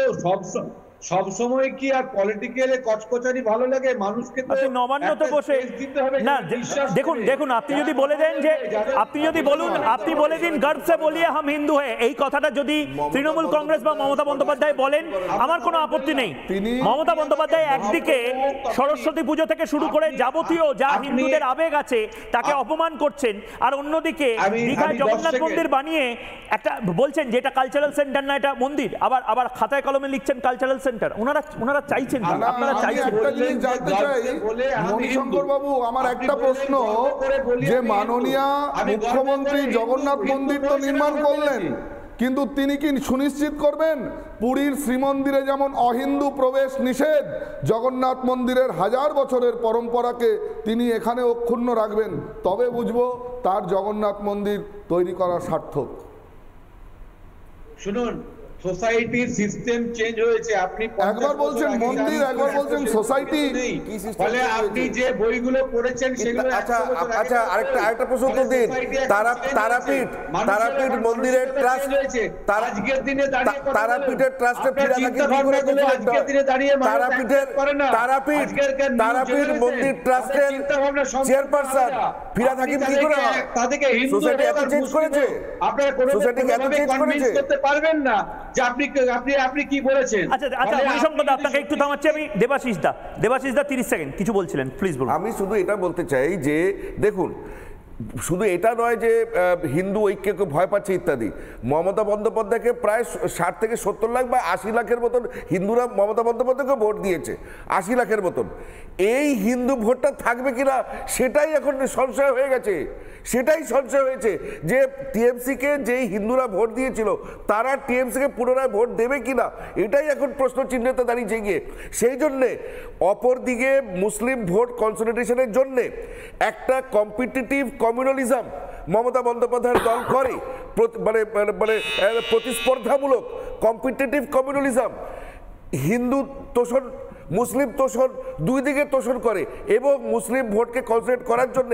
সবসময় কি আর পলিটিক্যালে কচকচানি ভালো লাগে? মানুষকে তো আপনি নবান্নতে একটা বসে space দিতে হবে, না, যারা বিশ্বাস দেখুন করে। দেখুন আপনি যদি বলে দেন যে আপনি যদি বলুন, আপনি বলে দিন গর্ব সে বলিয়ে হাম হিন্দু হ্যায়, এই কথাটা যদি তৃণমূল কংগ্রেস বা মমতা বন্দ্যোপাধ্যায় বলেন আমার কোনো আপত্তি নেই। মমতা বন্দ্যোপাধ্যায় একদিকে সরস্বতী পুজো থেকে শুরু করে যাবতীয় যা হিন্দুদের আবেগ আছে তাকে অপমান করছেন, আর অন্যদিকে দীঘায় জগন্নাথ মন্দির বানিয়ে একটা বলছেন যে এটা কালচারাল সেন্টার না, এটা মন্দির, আবার খাতায় কলমে লিখছেন কালচারাল সেন্টার। ওনারা চাইছেন কি? আপনারা চাইছেন? একটা জিনিস জানতে চাই মণিশঙ্কর বাবু, আমার একটা প্রশ্ন, যে মাননীয় মুখ্যমন্ত্রী জগন্নাথ মন্দির তো নির্মাণ করলেন, কিন্তু তিনি কি সুনিশ্চিত করবেন পুরীর শ্রীমন্দিরে যেমন অহিন্দু প্রবেশ নিষেধ, জগন্নাথ মন্দিরের 1000 বছরের পরম্পরাকে তিনি এখানে অক্ষুণ্ণ রাখবেন? তবে বুঝবো তার জগন্নাথ মন্দির তৈরি করা সার্থক। শুনুন, সোসাইটির সিস্টেম চেঞ্জ হয়েছে। আপনি একবার বলছেন মন্দির, একবার বলছেন সোসাইটি। ফলে আপনি যে বইগুলো পড়েছেন সেগুলো আচ্ছা আরেকটা প্রশ্ন তো দিন। তারাপীঠ মন্দিরের ট্রাস্ট, আজকের দিনে দাঁড়িয়ে তারাপীঠের ট্রাস্টে ফিরা থাকি কি করে কিছু আজকের দিনে দাঁড়িয়ে তারাপীঠ মন্দির ট্রাস্টের চেয়ারপারসন ফিরা থাকি কি করে তাদেরকে হিন্দু সোসাইটি এত চেঞ্জ করেছে? আপনারা কোনো সোসাইটি এত চেঞ্জ করেছে করতে পারবেন না যে আপনি কি বলেছেন। আচ্ছা মণিশঙ্কর, আপনাকে একটু থামাচ্ছি আমি। দেবাশিস দা 30 সেকেন্ড কিছু বলছিলেন, প্লিজ বলুন। আমি শুধু এটা বলতে চাই যে দেখুন, শুধু এটা নয় যে হিন্দু ঐক্যকে ভয় পাচ্ছে ইত্যাদি। মমতা বন্দ্যোপাধ্যায়কে প্রায় 60 থেকে 70 লাখ বা 80 লাখের মতন হিন্দুরা মমতা বন্দ্যোপাধ্যায়কে ভোট দিয়েছে, 80 লাখের মতন। এই হিন্দু ভোটটা থাকবে কিনা সেটাই এখন সংশয় হয়ে গেছে। সেটাই সংশয় হয়েছে যে টিএমসিকে যেই হিন্দুরা ভোট দিয়েছিল তারা টিএমসিকে পুনরায় ভোট দেবে কিনা, এটাই এখন প্রশ্ন চিহ্নতে দাঁড়িয়েছে গিয়ে। সেই জন্যে অপরদিকে মুসলিম ভোট কনসলিডেশনের জন্যে একটা কম্পিটিটিভ কমিউনালিজম মমতা বন্দ্যোপাধ্যায়ের দল করে, মানে প্রতিস্পর্ধামূলক কম্পিটিটিভ কমিউনালিজম, হিন্দু তোষণ মুসলিম তোষণ, দুই দিকে তোষণ করে এবং মুসলিম ভোটকে কনসেন্ট্রেট করার জন্য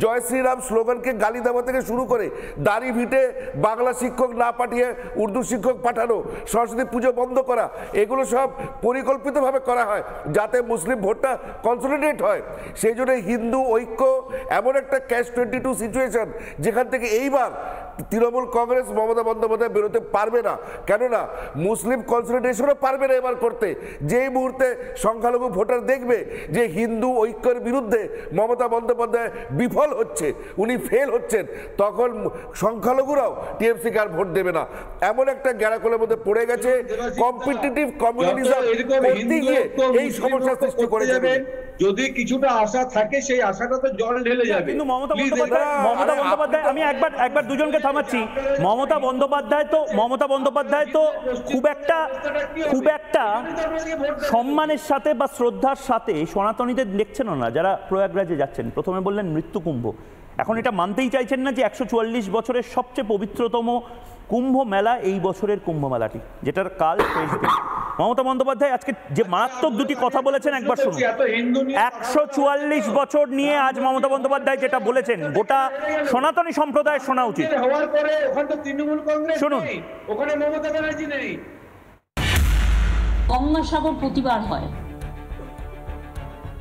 জয় শ্রীরাম স্লোগানকে গালি দেওয়া থেকে শুরু করে দাড়ি ভিটে বাংলা শিক্ষক না পাঠিয়ে উর্দু শিক্ষক পাঠানো, সরস্বতী পুজো বন্ধ করা, এগুলো সব পরিকল্পিতভাবে করা হয় যাতে মুসলিম ভোটটা কনসলিডেট হয়। সেই জন্য হিন্দু ঐক্য এমন একটা ক্যাচ 22 সিচুয়েশন যেখান থেকে এইবার তৃণমূল কংগ্রেস মমতা বন্দ্যোপাধ্যায় বেরোতে পারবে না। কেননা মুসলিম কনসলিডেশনও পারবে না এবার করতে। যেই মুহূর্তে সংখ্যালঘু ভোটার দেখবে যে হিন্দু ঐক্যের বিরুদ্ধে মমতা বন্দ্যোপাধ্যায় বিফল হচ্ছে, উনি ফেল হচ্ছেন, তখন সংখ্যালঘুরাও টিএমসিকে আর ভোট দেবে না। এমন একটা গ্যারাকলের মধ্যে পড়ে গেছে, কম্পিটিটিভ কমিউনিজম করতে গিয়ে এই সমস্যা সৃষ্টি করে যাবে। যদি কিছুটা আশা থাকে সেই আশাটা তো জল ঢেলে যাবে। কিন্তু মমতা বন্দ্যোপাধ্যায় আমি একবার দুজনকে থামাচ্ছি। মমতা বন্দ্যোপাধ্যায় তো খুব একটা সম্মানের সাথে বা শ্রদ্ধার সাথে সনাতনীদের দেখছেন না যারা প্রয়াগরাজে যাচ্ছেন। প্রথমে বললেন মৃত্যুকুম্ভ, এখন এটা মানতেই চাইছেন না যে 144 বছরের সবচেয়ে পবিত্রতম কুম্ভ মেলা এই বছরের কুম্ভ মেলাটি, যেটার কাল শেষ দিন। মমতা বন্দ্যোপাধ্যায় আজকে যে মারাত্মক দুটি কথা বলেছেন একবার শুনুন। 144 বছর নিয়ে আজ মমতা বন্দ্যোপাধ্যায় যেটা বলেছেন গোটা সনাতনী সম্প্রদায় শোনা উচিত। শুনুন। গঙ্গাসাগর প্রতিবার হয়,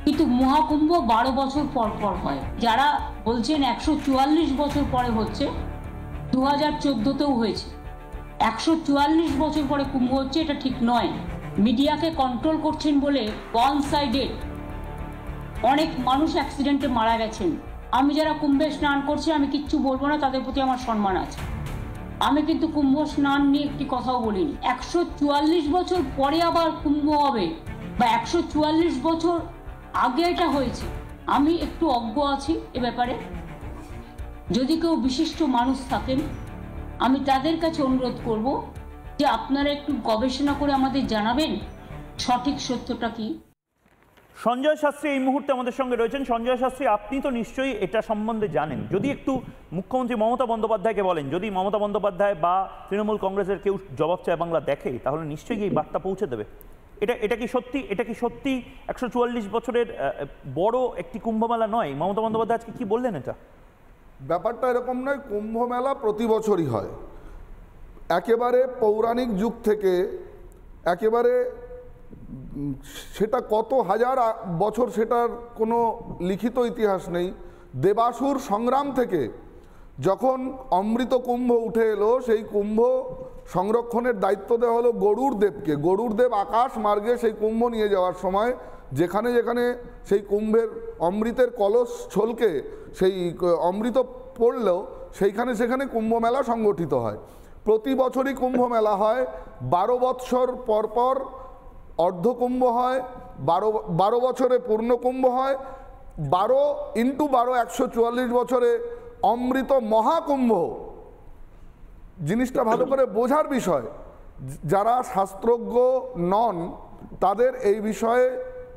কিন্তু মহাকুম্ভ 12 বছর পর পর হয়। যারা বলছেন 144 বছর পরে হচ্ছে, 2014তেও হয়েছে। 144 বছর পরে কুম্ভ হচ্ছে, এটা ঠিক নয়। মিডিয়াকে কন্ট্রোল করছেন বলে ওয়ান সাইডেড অনেক মানুষ অ্যাক্সিডেন্টে মারা গেছেন। আমি যারা কুম্ভে স্নান করছি আমি কিচ্ছু বলবো না, তাদের প্রতি আমার সম্মান আছে। আমি কিন্তু কুম্ভ স্নান নিয়ে একটি কথাও বলিনি। 144 বছর পরে আবার কুম্ভ হবে বা 144 বছর আগে এটা হয়েছে, আমি একটু অজ্ঞ আছি এ ব্যাপারে। যদি কেউ বিশিষ্ট মানুষ থাকেন আমি তাদের কাছে অনুরোধ করব যে আপনারা একটু গবেষণা করে আমাদের জানাবেন সঠিক সত্যটা কি। সঞ্জয় শাস্ত্রী এই মুহূর্তে আমাদের সঙ্গে রয়েছেন। সঞ্জয় শাস্ত্রী, আপনি তো নিশ্চয়ই এটা সম্বন্ধে জানেন, যদি একটু মুখ্যমন্ত্রী মমতা বন্দ্যোপাধ্যায়কে বলেন, যদি মমতা বন্দ্যোপাধ্যায় বা তৃণমূল কংগ্রেসের কেউ জবাব চায় বাংলা দেখে, তাহলে নিশ্চয়ই এই বার্তা পৌঁছে দেবে। এটা কি সত্যি 144 বছরের বড় একটি কুম্ভমেলা নয়? মমতা বন্দ্যোপাধ্যায় আজকে কি বললেন? এটা ব্যাপারটা এরকম নয়। কুম্ভ মেলা প্রতি বছরই হয়, একেবারে পৌরাণিক যুগ থেকে একেবারে সেটা কত হাজার বছর সেটার কোনো লিখিত ইতিহাস নেই। দেবাসুর সংগ্রাম থেকে যখন অমৃত কুম্ভ উঠে এলো, সেই কুম্ভ সংরক্ষণের দায়িত্ব দেওয়া হলো গরুড় দেবকে। গরুড় দেব আকাশ মার্গে সেই কুম্ভ নিয়ে যাওয়ার সময় যেখানে যেখানে সেই কুম্ভের অমৃতের কলস ছলকে সেই অমৃত পড়লেও সেইখানে সেখানে কুম্ভ মেলা সংগঠিত হয়। প্রতি বছরই কুম্ভ মেলা হয়। 12 বৎসর পরপর অর্ধকুম্ভ হয়, 12 বছরে পূর্ণকুম্ভ হয়, 12 × 12 144 বছরে অমৃত মহাকুম্ভ। জিনিসটা ভালো করে বোঝার বিষয়। যারা শাস্ত্রজ্ঞ নন তাদের এই বিষয়ে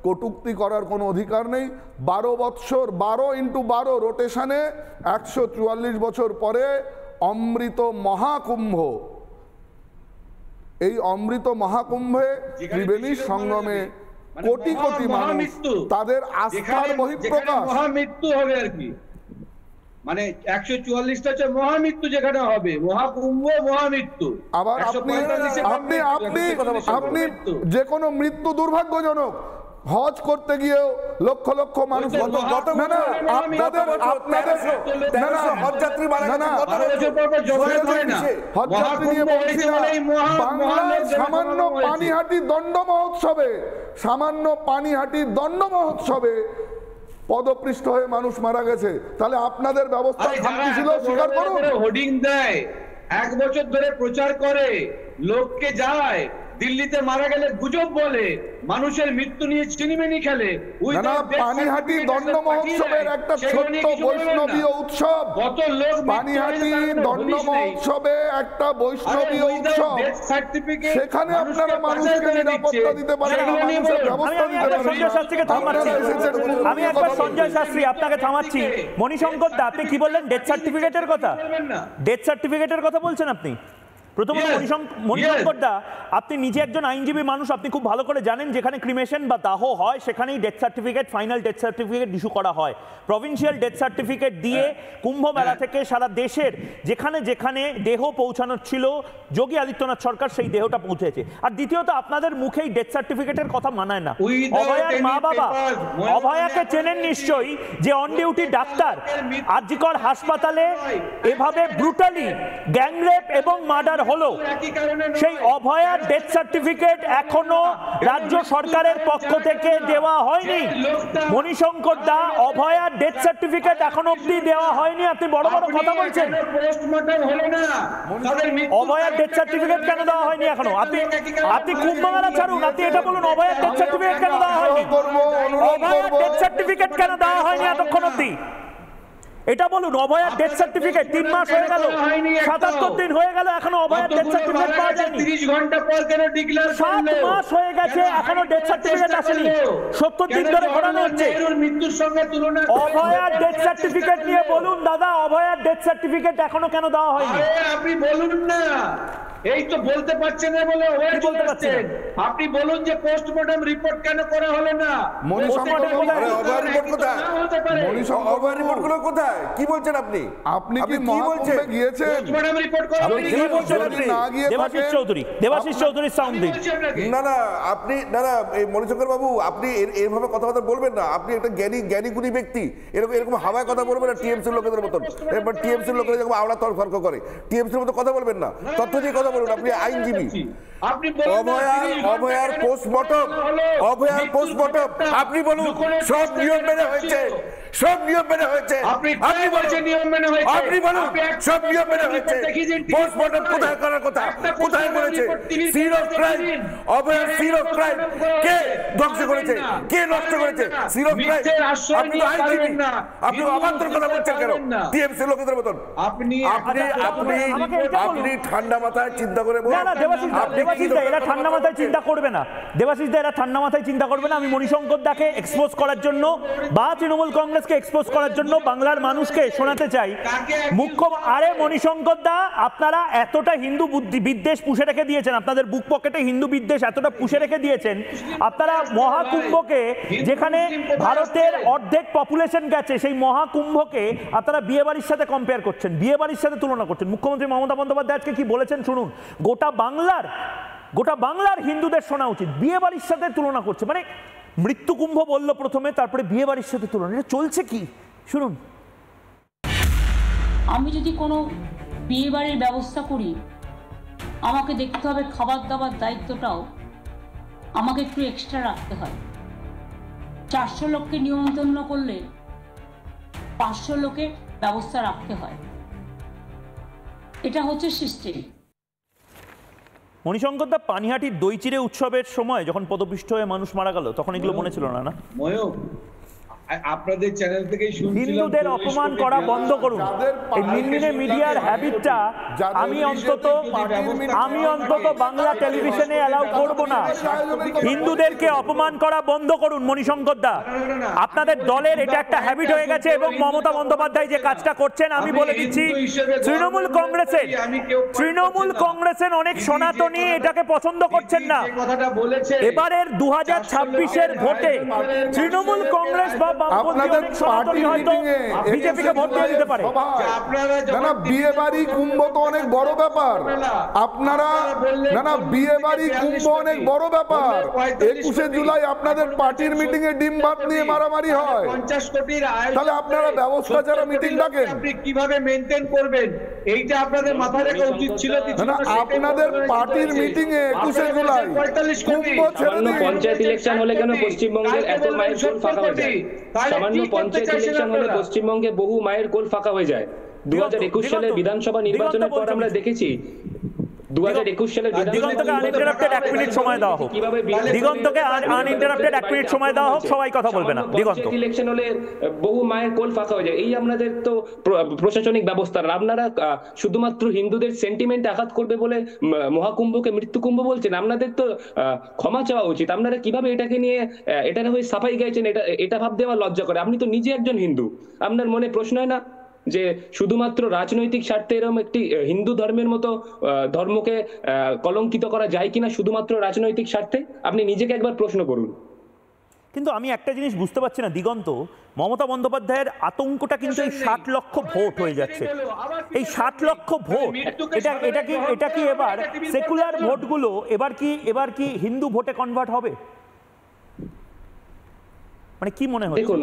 কটূক্তি করার কোনো অধিকার নেই। 12 বৎসর 12 × 12 রোটেশনে 144 বছর পরে অমৃত মহাকুম্ভ। এই অমৃত মহাকুম্ভে ত্রিবেণী সঙ্গমে কোটি কোটি মানুষ তাদের আস্থার বহিঃপ্রকাশ। মহামৃত্যু হবে আর কি, মানে 144টা হচ্ছে মহামৃত্যু যেখানে হবে, মহাকুম্ভ মহামৃত্যু। আবার আপনি যে কোনো মৃত্যু দুর্ভাগ্যজনক। হজ করতে গিয়েও লক্ষ লক্ষ মানুষ সামান্য পানিহাটি দণ্ড মহোৎসবে পদপৃষ্ঠ হয়ে মানুষ মারা গেছে। তাহলে আপনাদের ব্যবস্থা ছিল, স্বীকার করুন। হোর্ডিং দেয়, 1 বছর ধরে প্রচার করে, লোককে যায়, দিল্লিতে মারা গেলে গুজব বলে, মানুষের মৃত্যু নিয়ে চিনিমিনি খেলে। পানিহাটি দণ্ড মহোৎসবের একটা ছোট্ট বৈষ্ণবীয় উৎসব। পানিহাটি দণ্ড মহোৎসবে একটা বৈষ্ণবীয় উৎসব, সেখানে আপনারা মানুষকে নিরাপত্তা দিতে পারেন, মানুষের ব্যবস্থা দিতে পারেন। আমি একবার সঞ্জয় শাস্ত্রী আপনাকে থামাচ্ছি। মণিশঙ্কর দা, আপনি কি বললেন? ডেথ সার্টিফিকেটের কথা, ডেথ সার্টিফিকেটের কথা বলছেন আপনি। প্রথমত মণিশঙ্কর দা, আপনি নিজে একজন আইনজীবী মানুষ, আপনি খুব ভালো করে জানেন যেখানে ক্রিমেশন বা দাহ হয় সেখানেই death certificate, final death certificate issue করা হয়। প্রভিন্সিয়াল ডেথ সার্টিফিকেট দিয়ে কুম্ভ মেলা থেকে সারা দেশের যেখানে যেখানে দেহ পৌঁছানোর ছিল যোগী আদিত্যনাথ সরকার সেই দেহটা পৌঁছেছে। আর দ্বিতীয়ত আপনাদের মুখেই ডেথ সার্টিফিকেটের কথা মানায় না। অভয়ার মা বাবা, অভয়াকে চেনেন নিশ্চয়ই, যে অন ডিউটি ডাক্তার, আরজিকর হাসপাতালে এভাবে ব্রুটালি গ্যাংরেপ এবং মার্ডার হলো, সেই অভয়ার ডেথ সার্টিফিকেট এখনো রাজ্য সরকারের পক্ষ থেকে দেওয়া হয়নি। মণিশঙ্কর দা, অভয়ার ডেথ সার্টিফিকেট এখনো অবধি দেওয়া হয়নি, আপনি বড় বড় কথা বলছেন। অভয়ার ডেথ সার্টিফিকেট কেন দেওয়া হয়নি এখনো? আপনি কুম্ভ মেলা ছাড়ুন, আপনি এটা বলুন অভয়ার ডেথ সার্টিফিকেট কেন দেওয়া হয়নি? অভয়ার ডেথ সার্টিফিকেট কেন দেওয়া হয়নি এতক্ষণ অবধি? এটা বলুন। অভয়ার ডেথ সার্টিফিকেট 3 মাস হয়ে গেল, 77 দিন হয়ে গেল, এখনো অভয়ার ডেথ সার্টিফিকেট পাওয়া যায়নি। 30 ঘন্টা পর কেন ডিক্লেয়ার করলো? 7 মাস হয়ে গেছে, এখনো ডেথ সার্টিফিকেট আসেনি। 70 দিন ধরে ঘোরানো হচ্ছে। মৃত্যুর সঙ্গে তুলনা অভয়ার ডেথ সার্টিফিকেট নিয়ে বলুন দাদা, অভয়ার ডেথ সার্টিফিকেট এখনো কেন দেওয়া হয়নি? আপনি বলুন না, এই তো বলতে পারছেন না বলে বলতে পারছেন। আপনি বলুন যে পোস্টমর্টম রিপোর্ট কেন করা হলো না? অভয় রিপোর্টগুলো কোথায়? কি বলছেন আপনি? আপনি কি মহাকুম্ভে গিয়েছেন? পোস্টমর্টম রিপোর্ট করা আপনি কি বলছেন? আপনি দেবাশিস চৌধুরী সাউন্ড দিন। না আপনি এই মণিশঙ্কর বাবু, আপনি এরভাবে কথাবার্তা বলবেন না। আপনি একটা জ্ঞানী গুণী ব্যক্তি, এরকম হাওয়ায় কথা বলবেন না টিএমসির লোকেদের মতন। এবার টিএমসির লোকেরা যেরকম আওড়া তর্ক করে, টিএমসির মতো কথা বলবেন না, তথ্য দিয়ে কথা বলুন। আপনি আইনজীবী। অভয়ার পোস্টমর্টম আপনি বলুন সব নিয়ম মেনে হয়েছে, সব নিয়ম মেনে হয়েছে। আপনি বলছেন নিয়ম মেনে হয়েছে, আপনি বলুন সব নিয়ম মেনে হয়েছে। পোস্টমর্টম কোথায় করার কথা, কোথায় করেছে? সিন অফ ক্রাইম, অভয়ার সিন অফ ক্রাইম কে ধ্বংস করেছে, কে নষ্ট করেছে? Scene of crime. আপনি তো আইনজীবী, আপনি অবান্তর কথা বলছেন কেন টিএমসি লোকেদের মতন? আপনি ঠান্ডা মাথায় চিন্তা করে বলুন। দেবাশিস দা, এরা ঠান্ডা মাথায় চিন্তা করবে না। দেবাশিস দা, এরা ঠান্ডা মাথায় চিন্তা করবে না। আমি মণিশঙ্কর দাকে এক্সপোজ করার জন্য বা তৃণমূল কংগ্রেসকে এক্সপোজ করার জন্য বাংলার মানুষকে শোনাতে চাই। আরে মণিশঙ্কর দা, আপনারা এতটা হিন্দু বিদ্বেষ পুষে রেখে দিয়েছেন, আপনাদের বুক পকেটে হিন্দু বিদ্বেষ এতটা পুষে রেখে দিয়েছেন, আপনারা মহাকুম্ভকে, যেখানে ভারতের অর্ধেক পপুলেশন গেছে, সেই মহাকুম্ভকে আপনারা বিয়ে বাড়ির সাথে কম্পেয়ার করছেন, বিয়ে বাড়ির সাথে তুলনা করছেন। মুখ্যমন্ত্রী মমতা বন্দ্যোপাধ্যায় আজকে কি বলেছেন শুনুন। গোটা বাংলার গোটা বাংলার হিন্দুদের শোনা উচিত। বিয়ে বাড়ির সাথে তুলনা করছে, মানে মৃত্যু কুম্ভ বললো প্রথমে, তারপরে বিয়ে বাড়ির সাথে তুলনা। এটা চলছে কি শুনুন। আমি যদি কোনো বিয়ে বাড়ির ব্যবস্থা করি, আমাকে দেখতে হবে খাবার দাবার দায়িত্বটাও আমাকে একটু এক্সট্রা রাখতে হয়। 400 লোককে নিমন্ত্রণ করলে 500 লোকের ব্যবস্থা রাখতে হয়। এটা হচ্ছে সিস্টেম। মণিশঙ্কর দা, পানিহাটির দই চিড়ে উৎসবের সময় যখন পদপিষ্ট হয়ে মানুষ মারা গেল, তখন এগুলো মনে ছিল না? ময়ূক, আপনাদের চ্যানেল থেকেই শুনছিলাম হিন্দুদের অপমান করা বন্ধ করুন। এই মিনমিনে মিডিয়ার হ্যাবিটটা আমি অন্তত বাংলা টেলিভিশনে অ্যালাউ করব না। হিন্দুদেরকে অপমান করা বন্ধ করুন মণিশঙ্কর দা। আপনাদের দলের এটা একটা হ্যাবিট হয়ে গেছে, এবং মমতা বন্দ্যোপাধ্যায় যে কাজটা করছেন, আমি বলে দিচ্ছি, তৃণমূল কংগ্রেসের অনেক সনাতনী এটাকে পছন্দ করছেন না। এবারের 2026-এর ভোটে তৃণমূল কংগ্রেস বা আপনাদের পার্টি মিটিংয়ে বিজেপিকে ভোট দিয়ে দিতে পারে। না, বিয়ে বাড়ি কুম্ভ তো অনেক বড় ব্যাপার। আপনারা না বিয়ে বাড়ি কুম্ভ অনেক বড় ব্যাপার। 21শে জুলাই আপনাদের পার্টির মিটিং এ ডিম ভাত নিয়ে মারামারি হয়, 50 কোটির আয়, তাহলে আপনারা ব্যবস্থা ছাড়া মিটিং ডাকেন? আপনি কিভাবে মেইনটেইন করবেন এইটা আপনাদের মাথায় রাখা উচিত ছিল। না, আপনাদের পার্টির মিটিং এ 21শে জুলাই কুম্ভ ছেড়ে দিন। পঞ্চায়েত ইলেকশন হলে কেন পশ্চিমবঙ্গের এত মায়ের কোল ফাঁকা হয়ে যায়? সামান্য পঞ্চায়েত ইলেকশন হলে পশ্চিমবঙ্গে বহু মায়ের কোল ফাঁকা হয়ে যায়। 2021 সালের বিধানসভা নির্বাচনের পর আমরা দেখেছি 2021 সালের দিগন্তকে আনইন্টারাপ্টেড 1 মিনিট সময় দেওয়া হোক। দিগন্তকে আনইন্টারাপ্টেড 1 মিনিট সময় দেওয়া হোক, সবাই কথা বলবে না। দিগন্ত, ইলেকশন হলে বহু মায়ের কোল ফাঁকা হয়ে যায়। এই আপনাদের তো প্রশাসনিক ব্যবস্থা, আপনারা শুধুমাত্র হিন্দুদের সেন্টিমেন্ট আঘাত করবে বলে মহাকুম্ভকে মৃত্যুকুম্ভ বলছেন। আপনাদের তো ক্ষমা চাওয়া উচিত। আপনারা কিভাবে এটাকে নিয়ে এটার হয়ে সাফাই গাইছেন, এটা ভাবতে আমার লজ্জা করে। আপনি তো নিজে একজন হিন্দু, আপনার মনে প্রশ্ন হয় না যে শুধুমাত্র রাজনৈতিক স্বার্থে এরকম একটি হিন্দু ধর্মের মতো ধর্মকে কলঙ্কিত করা যায় কিনা শুধুমাত্র রাজনৈতিক স্বার্থে? আপনি নিজেকে একবার প্রশ্ন করুন। কিন্তু আমি একটা জিনিস বুঝতে পারছি না দিগন্ত, মমতা বন্দ্যোপাধ্যায়ের আতঙ্কটা কিন্তু এই 60 লক্ষ ভোট হয়ে যাচ্ছে। এই 60 লক্ষ ভোট, এটা কি এবার সেকুলার ভোটগুলো এবার কি হিন্দু ভোটে কনভার্ট হবে? মানে কি মনে হয়? দেখুন,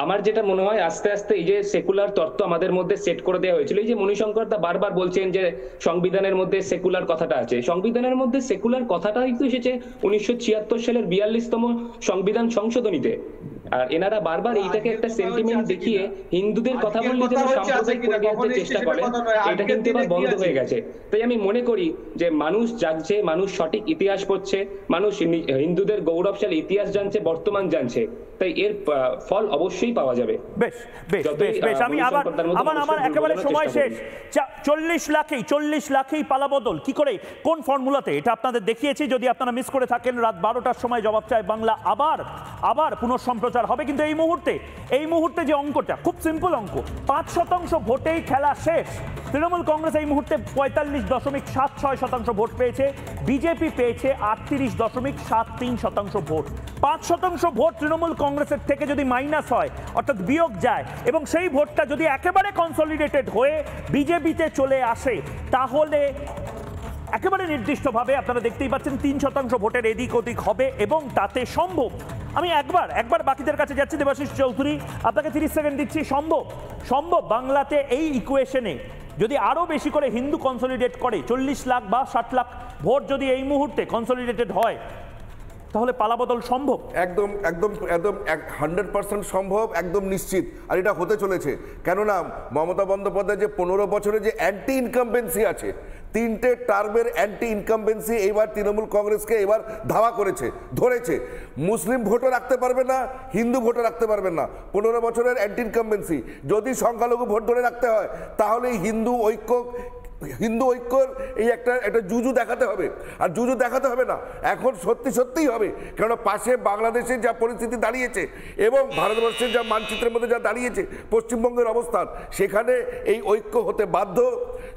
আমার যেটা মনে হয় আস্তে আস্তে এই যে সেকুলার তত্ত্ব আমাদের মধ্যে সেট করে দেওয়া হয়েছিল, এই যে মণিশঙ্কর দা বারবার বলছেন যে সংবিধানের মধ্যে সেকুলার কথাটা আছে, সংবিধানের মধ্যে সেকুলার কথাটাই তো এসেছে 1976 সালের 42তম সংবিধান সংশোধনীতে। আর এনারা বারবার এইটাকে একটা সেন্টিমেন্ট দেখিয়ে হিন্দুদের কথা বললে যেন সাম্প্রদায়িক পরিবেশের চেষ্টা করে, এটা কিন্তু এবার বন্ধ হয়ে গেছে। তাই আমি মনে করি যে মানুষ জাগছে, মানুষ সঠিক ইতিহাস পড়ছে, মানুষ হিন্দুদের গৌরবশালী ইতিহাস জানছে, বর্তমান জানছে। তাই এর ফল অবশ্যই পাওয়া যাবে। বেশ বেশ বেশ বেশ, আমি আমার একেবারে সময় শেষ। 40 লাখেই পালাবদল কি করে, কোন ফর্মুলাতে, এটা আপনাদের দেখিয়েছি। যদি আপনারা মিস করে থাকেন, রাত 12টার সময় জবাব চায় বাংলা আবার পুনঃসম্প্রচার হবে। কিন্তু এই মুহূর্তে যে অঙ্কটা খুব সিম্পল অঙ্ক, 5% ভোটেই খেলা শেষ। তৃণমূল কংগ্রেস এই মুহূর্তে 45.76% ভোট পেয়েছে, বিজেপি পেয়েছে 38.73% ভোট। 5% ভোট তৃণমূল কংগ্রেসের থেকে যদি মাইনাস হয়, অর্থাৎ বিয়োগ যায়, এবং সেই ভোটটা যদি একেবারে কনসলিডেটেড হয়ে বিজেপিতে চলে আসে, তাহলে একেবারে নির্দিষ্টভাবে আপনারা দেখতেই পাচ্ছেন 3% ভোটের এদিক ওদিক হবে, এবং তাতে সম্ভব। আমি একবার বাকিদের কাছে যাচ্ছি। দেবাশিস চৌধুরী, আপনাকে 30 সেকেন্ড দিচ্ছি। সম্ভব বাংলাতে এই ইকুয়েশনে যদি আরো বেশি করে হিন্দু কনসলিডেট করে, 40 লাখ বা 60 লাখ ভোট যদি এই মুহূর্তে কনসলিডেটেড হয়, তাহলে পালাবদল সম্ভব? একদম 100% সম্ভব, একদম নিশ্চিত। আর এটা হতে চলেছে, কেননা মমতা বন্দ্যোপাধ্যায় যে 15 বছরে যে অ্যান্টি ইনকামবেন্সি আছে, 3টে টার্মের অ্যান্টি ইনকামবেন্সি এইবার তৃণমূল কংগ্রেসকে এবার ধাওয়া ধরেছে। মুসলিম ভোটও রাখতে পারবে না, হিন্দু ভোটও রাখতে পারবেন না। 15 বছরের অ্যান্টি ইনকামবেন্সি, যদি সংখ্যালঘু ভোট ধরে রাখতে হয়, তাহলে হিন্দু ঐক্যর এই একটা জুজু দেখাতে হবে। আর জুজু দেখাতে হবে না, এখন সত্যিই হবে। কেননা পাশে বাংলাদেশের যা পরিস্থিতি দাঁড়িয়েছে এবং ভারতবর্ষের যা মানচিত্রের মধ্যে যা দাঁড়িয়েছে পশ্চিমবঙ্গের অবস্থান, সেখানে এই ঐক্য হতে বাধ্য।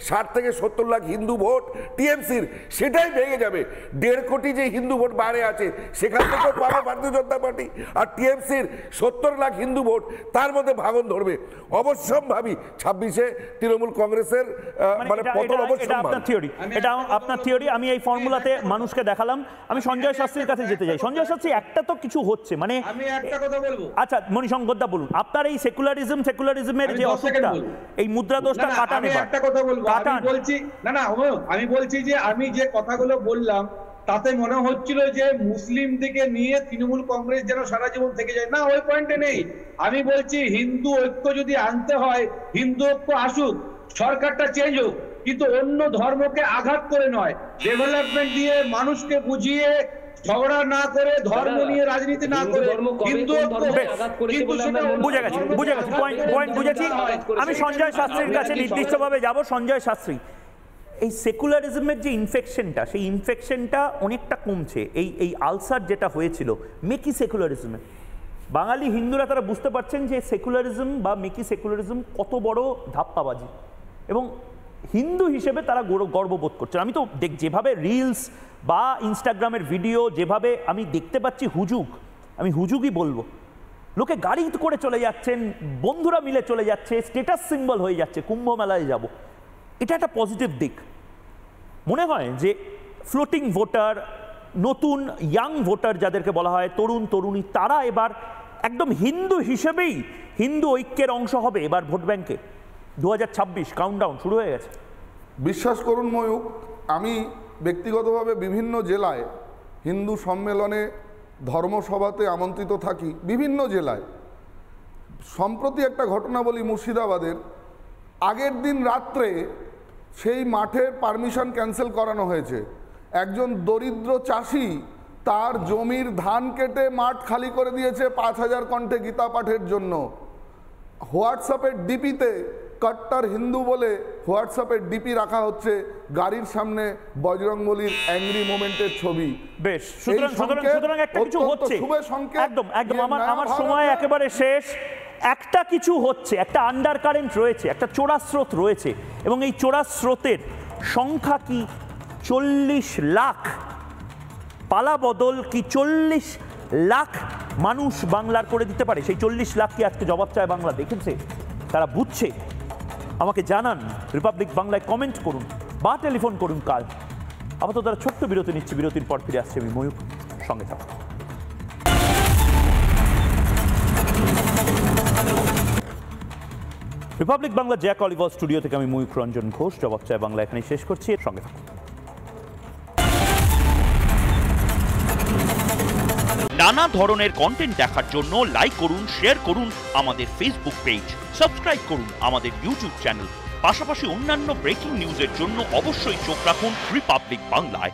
60 থেকে 70 লাখ হিন্দু ভোট টিএমসির, সেটাই ভেঙে যাবে। 1.5 কোটি যে হিন্দু ভোট বাইরে আছে, সেখান থেকেও পাবে ভারতীয় জনতা পার্টি। আর টিএমসির 70 লাখ হিন্দু ভোট, তার মধ্যে ভাঙন ধরবে। অবশ্যম্ভাবী 26-এ তৃণমূল কংগ্রেসের মানে পতন অবশ্যম্ভাবী। এটা আপনার থিওরি, এটা আপনার থিওরি। আমি এই ফর্মুলাতে মানুষকে দেখালাম। আমি সঞ্জয় শাস্ত্রীর কাছে যেতে চাই। সঞ্জয় শাস্ত্রী, একটা তো কিছু হচ্ছে, মানে আমি একটা কথা বলবো। আচ্ছা মণিশঙ্করদা বলুন, আপনার এই সেকুলারিজমের আমি যে 10 সেকেন্ড অসুখটা, বলবো। এই মুদ্রা দোষটা না, কাটান আমি এবার। একটা কথা বলবো। কাটান। আমি বলছি আমি বলছি যে আমি যে কথাগুলো বললাম তাতে মনে হচ্ছিল যে মুসলিম দিকে নিয়ে তৃণমূল কংগ্রেস যেন সারা জীবন থেকে যায়, না ওই পয়েন্টে নেই। আমি বলছি হিন্দু ঐক্য যদি আনতে হয়, হিন্দু ঐক্য আসুক, সরকারটা চেঞ্জ হোক, কিন্তু অন্য ধর্মকে আঘাত করে নয়, ডেভেলপমেন্ট দিয়ে মানুষকে বুঝিয়ে ঝগড়া না করে, ধর্ম নিয়ে রাজনীতি না করে হিন্দু বুঝে গেছি পয়েন্ট বুঝেছি। আমি সঞ্জয় শাস্ত্রীর কাছে নির্দিষ্টভাবে যাব। সঞ্জয় শাস্ত্রী, এই সেকুলারিজমের যে ইনফেকশনটা, সেই ইনফেকশনটা অনেকটা কমছে। এই আলসার যেটা হয়েছিল মেকি সেকুলারিজমে, বাঙালি হিন্দুরা তারা বুঝতে পারছেন যে সেকুলারিজম বা মেকি সেকুলারিজম কত বড় ধাপ্পাবাজি, এবং হিন্দু হিসেবে তারা গর্ববোধ করছেন। আমি তো যেভাবে রিলস বা ইনস্টাগ্রামের ভিডিও যেভাবে আমি দেখতে পাচ্ছি, আমি হুজুগই বলবো, লোকে গাড়ি করে চলে যাচ্ছেন, বন্ধুরা মিলে চলে যাচ্ছে, স্টেটাস সিম্বল হয়ে যাচ্ছে, কুম্ভ মেলায় যাব, এটা একটা পজিটিভ দিক। মনে হয় যে ফ্লোটিং ভোটার, নতুন ইয়াং ভোটার যাদেরকে বলা হয়, তরুণ তরুণী, তারা এবার একদম হিন্দু হিসেবেই হিন্দু ঐক্যের অংশ হবে এবার ভোট ব্যাংকে। 2026 কাউন্টডাউন শুরু হয়ে গেছে। বিশ্বাস করুন ময়ূক, আমি ব্যক্তিগতভাবে বিভিন্ন জেলায় হিন্দু সম্মেলনে, ধর্মসভাতে আমন্ত্রিত থাকি বিভিন্ন জেলায়। সম্প্রতি একটা ঘটনা বলি, মুর্শিদাবাদের। আগের দিন রাত্রে সেই মাঠের পারমিশন ক্যান্সেল করানো হয়েছে। একজন দরিদ্র চাষি তার জমির ধান কেটে মাঠ খালি করে দিয়েছে 5000 কণ্ঠে গীতা পাঠের জন্য। হোয়াটসঅ্যাপের ডিপিতে কট্টর হিন্দু বলে হোয়াটসঅ্যাপের ডিপি রাখা হচ্ছে, গাড়ির সামনে বজরংবলীর অ্যাংরি মোমেন্টের ছবি। বেশ, সুতরাং একটা কিছু হচ্ছে। একদম আমার সময় একেবারে শেষ। একটা কিছু হচ্ছে, একটা আন্ডার কারেন্ট রয়েছে, একটা চোরা স্রোত রয়েছে, এবং এই চোরা স্রোতের সংখ্যা কি 40 লাখ? পালা বদল কি 40 লাখ মানুষ বাংলার করে দিতে পারে? সেই 40 লাখ কি আজকে জবাব চায় বাংলা দেখেছে, তারা বুঝছে? আমাকে জানান, রিপাবলিক বাংলায় কমেন্ট করুন বা টেলিফোন করুন কাল। আপাতত তারা ছোট্ট বিরতি নিচ্ছে, বিরতির পর ফিরে আসছে আমি ময়ূর, সঙ্গে থাকুন। Republic Bangla Jack Oliver studio থেকে আমি ময়ূর রঞ্জন ঘোষ জবাব চায় বাংলা এখানেই শেষ করছি, সঙ্গে থাকুন। নানা ধরনের কন্টেন্ট দেখার জন্য লাইক করুন, শেয়ার করুন আমাদের ফেসবুক পেজ, সাবস্ক্রাইব করুন আমাদের ইউটিউব চ্যানেল। পাশাপাশি অন্যান্য ব্রেকিং নিউজের জন্য অবশ্যই চোখ রাখুন রিপাবলিক বাংলায়।